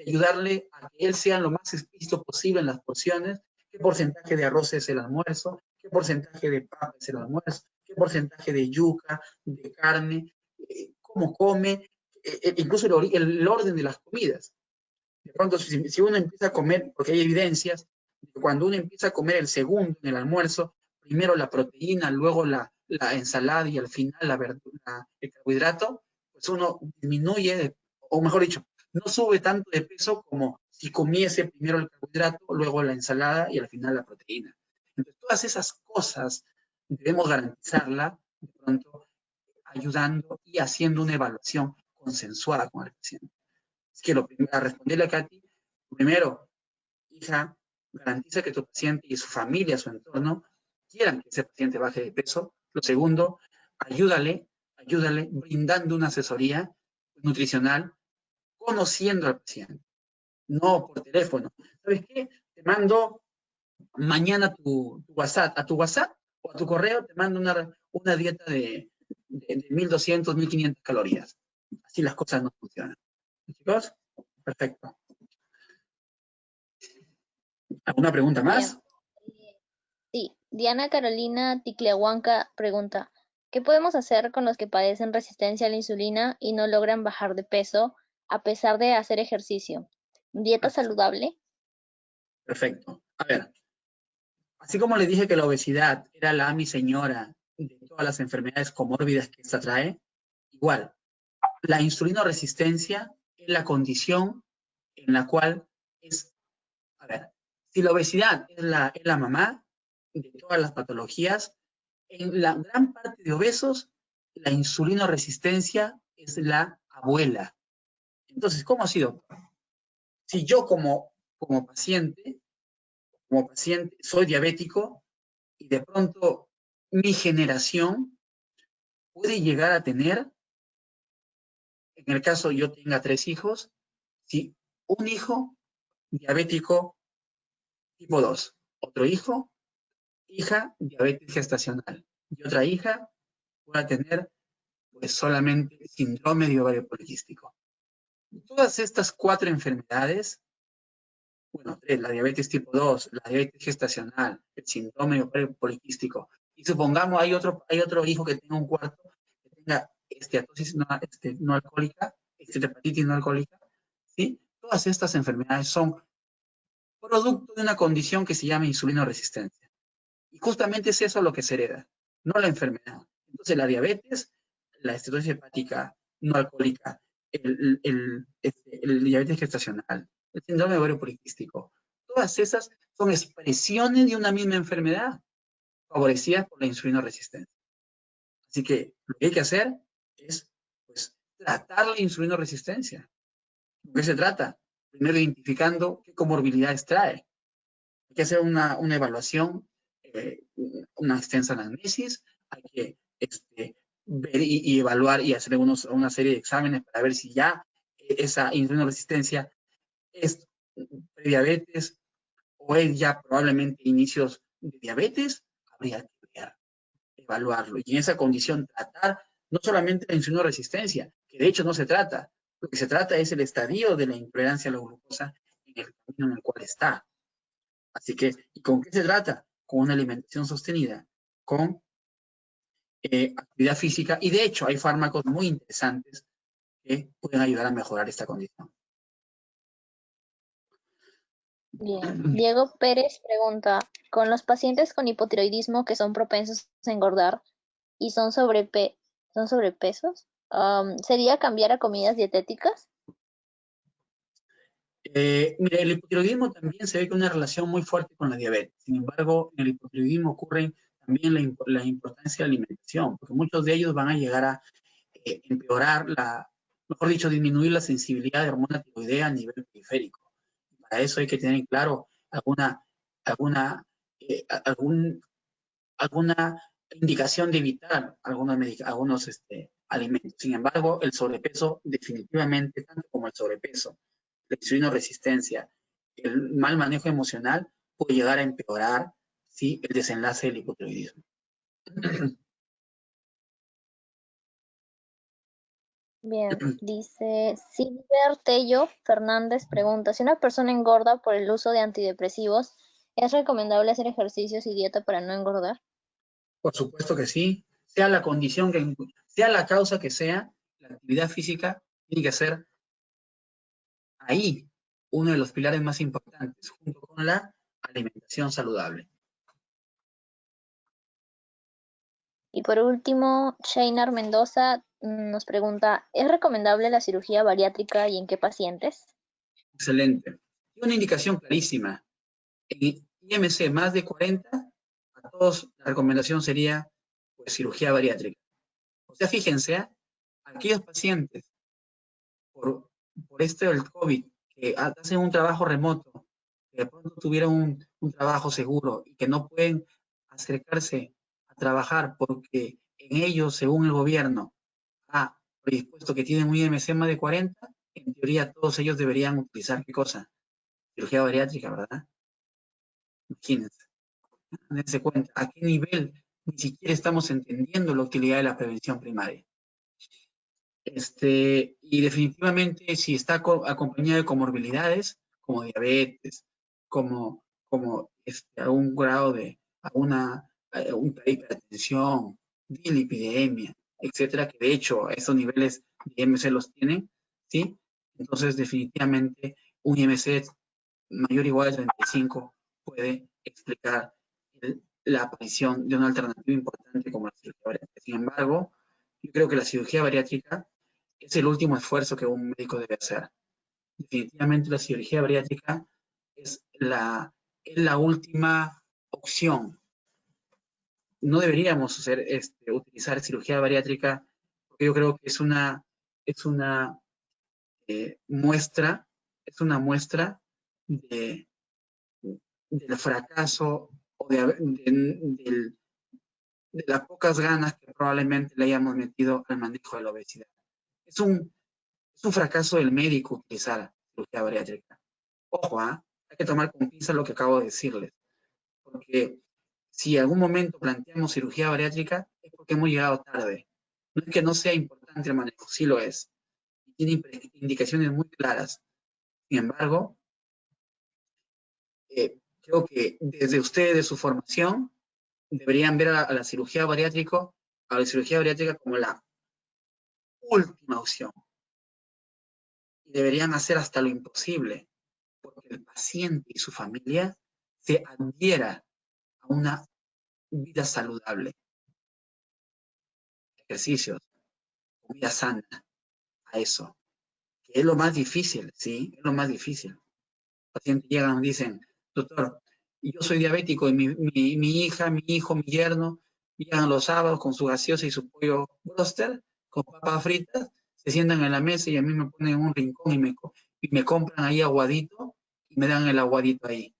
ayudarle a que él sea lo más explícito posible en las porciones. ¿Qué porcentaje de arroz es el almuerzo? ¿Qué porcentaje de papa es el almuerzo? ¿Qué porcentaje de yuca, de carne? ¿Cómo come? Incluso el orden de las comidas. De pronto, si uno empieza a comer, porque hay evidencias, de que cuando uno empieza a comer el segundo en el almuerzo, primero la proteína, luego la ensalada y al final el carbohidrato, pues uno disminuye, o mejor dicho, no sube tanto de peso como si comiese primero el carbohidrato, luego la ensalada y al final la proteína. Entonces, todas esas cosas debemos garantizarla, de pronto, ayudando y haciendo una evaluación consensuada con el paciente. Es que a responderle a Katy, primero, hija, garantiza que tu paciente y su familia, su entorno, quieran que ese paciente baje de peso. Lo segundo, ayúdale brindando una asesoría nutricional, conociendo al paciente, no por teléfono. ¿Sabes qué? Te mando mañana a tu WhatsApp o a tu correo, te mando una dieta de 1200, 1500 calorías. Así las cosas no funcionan. ¿Chicos? Perfecto. ¿Alguna pregunta más? Sí, Diana Carolina Ticleahuanca pregunta, ¿qué podemos hacer con los que padecen resistencia a la insulina y no logran bajar de peso a pesar de hacer ejercicio? ¿Dieta saludable? Perfecto. A ver, así como le dije que la obesidad era la mi señora de todas las enfermedades comórbidas que esta trae, igual, la insulinoresistencia es la condición en la cual es, a ver, si la obesidad es la mamá de todas las patologías, en la gran parte de obesos, la insulinoresistencia es la abuela. Entonces, ¿cómo ha sido? Si yo como paciente soy diabético y de pronto mi generación puede llegar a tener, en el caso yo tenga 3 hijos, si un hijo diabético tipo 2, otro hija diabetes gestacional y otra hija pueda tener pues solamente síndrome de ovario poliquístico. Todas estas 4 enfermedades, bueno, 3, la diabetes tipo 2, la diabetes gestacional, el síndrome de ovario poliquístico, y supongamos hay otro hijo que tenga un cuarto, que tenga esteatosis no alcohólica, hepatitis no alcohólica, ¿sí? Todas estas enfermedades son producto de una condición que se llama insulinoresistencia. Y justamente es eso lo que se hereda, no la enfermedad. Entonces la diabetes, la esteatosis hepática no alcohólica, el diabetes gestacional, el síndrome de ovario poliquístico, todas esas son expresiones de una misma enfermedad, favorecidas por la insulinoresistencia. Así que lo que hay que hacer es pues, tratar la insulinoresistencia. ¿De qué se trata? Primero identificando qué comorbilidades trae. Hay que hacer una evaluación, una extensa anamnesis, hay que ver y evaluar y hacer una serie de exámenes para ver si ya esa insulinoresistencia es prediabetes o es ya probablemente inicios de diabetes. Habría que ver, evaluarlo y en esa condición tratar no solamente la insulinoresistencia, que de hecho no se trata, lo que se trata es el estadio de la intolerancia a la glucosa en el camino en el cual está. Así que, ¿y con qué se trata? Con una alimentación sostenida, con actividad física, y de hecho hay fármacos muy interesantes que pueden ayudar a mejorar esta condición. Bien. Diego Pérez pregunta, ¿con los pacientes con hipotiroidismo que son propensos a engordar y son sobrepesos, sería cambiar a comidas dietéticas? Mira, el hipotiroidismo también se ve con una relación muy fuerte con la diabetes. Sin embargo, en el hipotiroidismo ocurre también la importancia de la alimentación, porque muchos de ellos van a llegar a empeorar mejor dicho, disminuir la sensibilidad de hormona tiroidea a nivel periférico. Para eso hay que tener en claro alguna indicación de evitar algunos alimentos. Sin embargo, el sobrepeso definitivamente, tanto como el sobrepeso, la insulinoresistencia, el mal manejo emocional puede llegar a empeorar, ¿sí?, el desenlace del hipotiroidismo. Bien, dice Silver Tello Fernández pregunta, si una persona engorda por el uso de antidepresivos, ¿es recomendable hacer ejercicios y dieta para no engordar? Por supuesto que sí, sea la condición sea la causa que sea, la actividad física tiene que ser ahí uno de los pilares más importantes, junto con la alimentación saludable. Y por último, Shainar Mendoza nos pregunta, ¿es recomendable la cirugía bariátrica y en qué pacientes? Excelente. Una indicación clarísima. En IMC más de 40, a todos la recomendación sería pues, cirugía bariátrica. O sea, fíjense, aquellos pacientes por esto del COVID que hacen un trabajo remoto, que de pronto tuvieran un trabajo seguro y que no pueden acercarse a trabajar porque en ellos, según el gobierno, ha predispuesto que tienen un IMC más de 40, en teoría todos ellos deberían utilizar, ¿qué cosa? Cirugía bariátrica, ¿verdad? Imagínense. Dense cuenta a qué nivel ni siquiera estamos entendiendo la utilidad de la prevención primaria. Y definitivamente si está acompañada de comorbilidades, como diabetes, como algún grado de una hipertensión, dilipidemia, etcétera, que de hecho esos niveles de IMC los tienen, ¿sí? Entonces definitivamente un IMC mayor o igual a 35 puede explicar la aparición de una alternativa importante como la cirugía bariátrica. Sin embargo, yo creo que la cirugía bariátrica es el último esfuerzo que un médico debe hacer. Definitivamente la cirugía bariátrica es la última opción. No deberíamos utilizar cirugía bariátrica porque yo creo que es una muestra del fracaso o de las pocas ganas que probablemente le hayamos metido al manejo de la obesidad. Es un fracaso del médico utilizar cirugía bariátrica. Ojo, hay que tomar con pinzas lo que acabo de decirles, porque si en algún momento planteamos cirugía bariátrica es porque hemos llegado tarde. No es que no sea importante el manejo, sí lo es. Tiene indicaciones muy claras. Sin embargo, creo que desde ustedes, de su formación, deberían ver a la cirugía bariátrica como la última opción. Y deberían hacer hasta lo imposible porque el paciente y su familia se adhiera a una vida saludable. Ejercicios, comida sana, a eso. Que es lo más difícil, ¿sí? Es lo más difícil. Los pacientes llegan y dicen, doctor, yo soy diabético y mi hija, mi hijo, mi yerno, llegan los sábados con su gaseosa y su pollo broster, con papas fritas, se sientan en la mesa y a mí me ponen en un rincón y me compran ahí aguadito y me dan el aguadito ahí.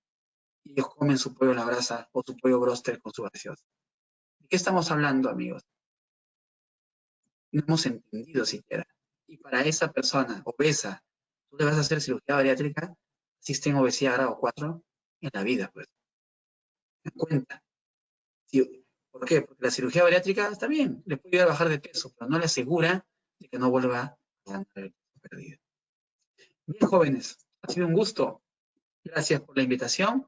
Y ellos comen su pollo a la brasa o su pollo broster con su gaseosa. ¿De qué estamos hablando, amigos? No hemos entendido siquiera. Y para esa persona obesa, tú le vas a hacer cirugía bariátrica, si está en obesidad grado 4, en la vida, pues. ¿Me cuenta? Sí, ¿por qué? Porque la cirugía bariátrica está bien, le puede ayudar a bajar de peso, pero no le asegura de que no vuelva a ganar el peso perdido. Bien, jóvenes, ha sido un gusto. Gracias por la invitación.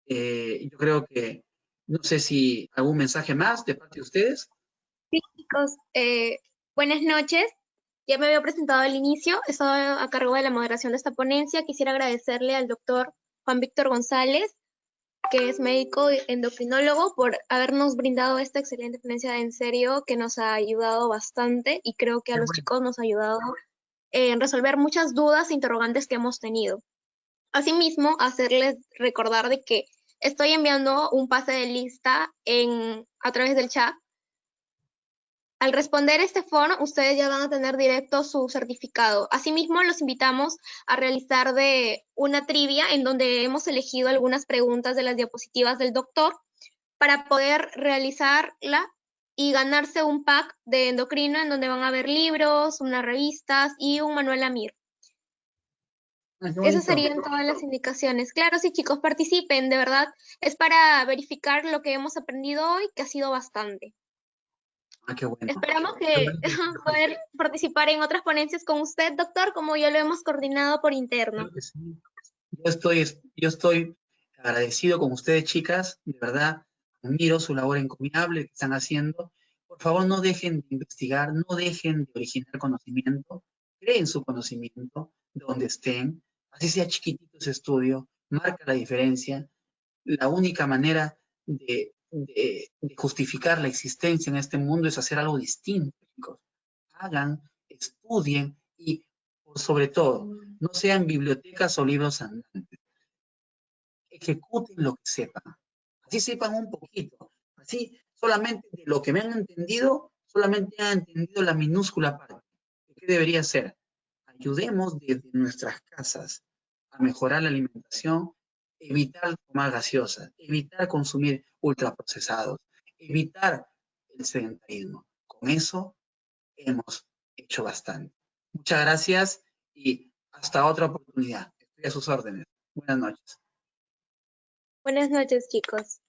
Yo creo que, no sé si algún mensaje más de parte de ustedes. Sí, chicos, buenas noches. Ya me había presentado al inicio, estoy a cargo de la moderación de esta ponencia. Quisiera agradecerle al doctor Juan Víctor González, que es médico endocrinólogo, por habernos brindado esta excelente ponencia de En Serio, que nos ha ayudado bastante y creo que a los chicos nos ha ayudado en resolver muchas dudas e interrogantes que hemos tenido. Asimismo, hacerles recordar de que estoy enviando un pase de lista a través del chat. Al responder este foro, ustedes ya van a tener directo su certificado. Asimismo, los invitamos a realizar una trivia en donde hemos elegido algunas preguntas de las diapositivas del doctor para poder realizarla y ganarse un pack de endocrino en donde van a haber libros, unas revistas y un manual AMIR. Esas serían todas las indicaciones. Claro, sí, chicos, participen, de verdad. Es para verificar lo que hemos aprendido hoy, que ha sido bastante. Qué bueno. Esperamos poder participar en otras ponencias con usted, doctor, como ya lo hemos coordinado por interno. Sí. Yo estoy agradecido con ustedes, chicas. De verdad, admiro su labor encomiable que están haciendo. Por favor, no dejen de investigar, no dejen de originar conocimiento. Creen su conocimiento donde estén. Así sea chiquitito ese estudio, marca la diferencia. La única manera de justificar la existencia en este mundo es hacer algo distinto, chicos. Hagan, estudien y, por sobre todo, no sean bibliotecas o libros andantes. Ejecuten lo que sepan. Así sepan un poquito. Así, solamente de lo que me han entendido, solamente han entendido la minúscula parte. ¿Qué debería ser? Ayudemos desde nuestras casas a mejorar la alimentación, evitar tomar gaseosas, evitar consumir ultraprocesados, evitar el sedentarismo. Con eso hemos hecho bastante. Muchas gracias y hasta otra oportunidad. Estoy a sus órdenes. Buenas noches. Buenas noches, chicos.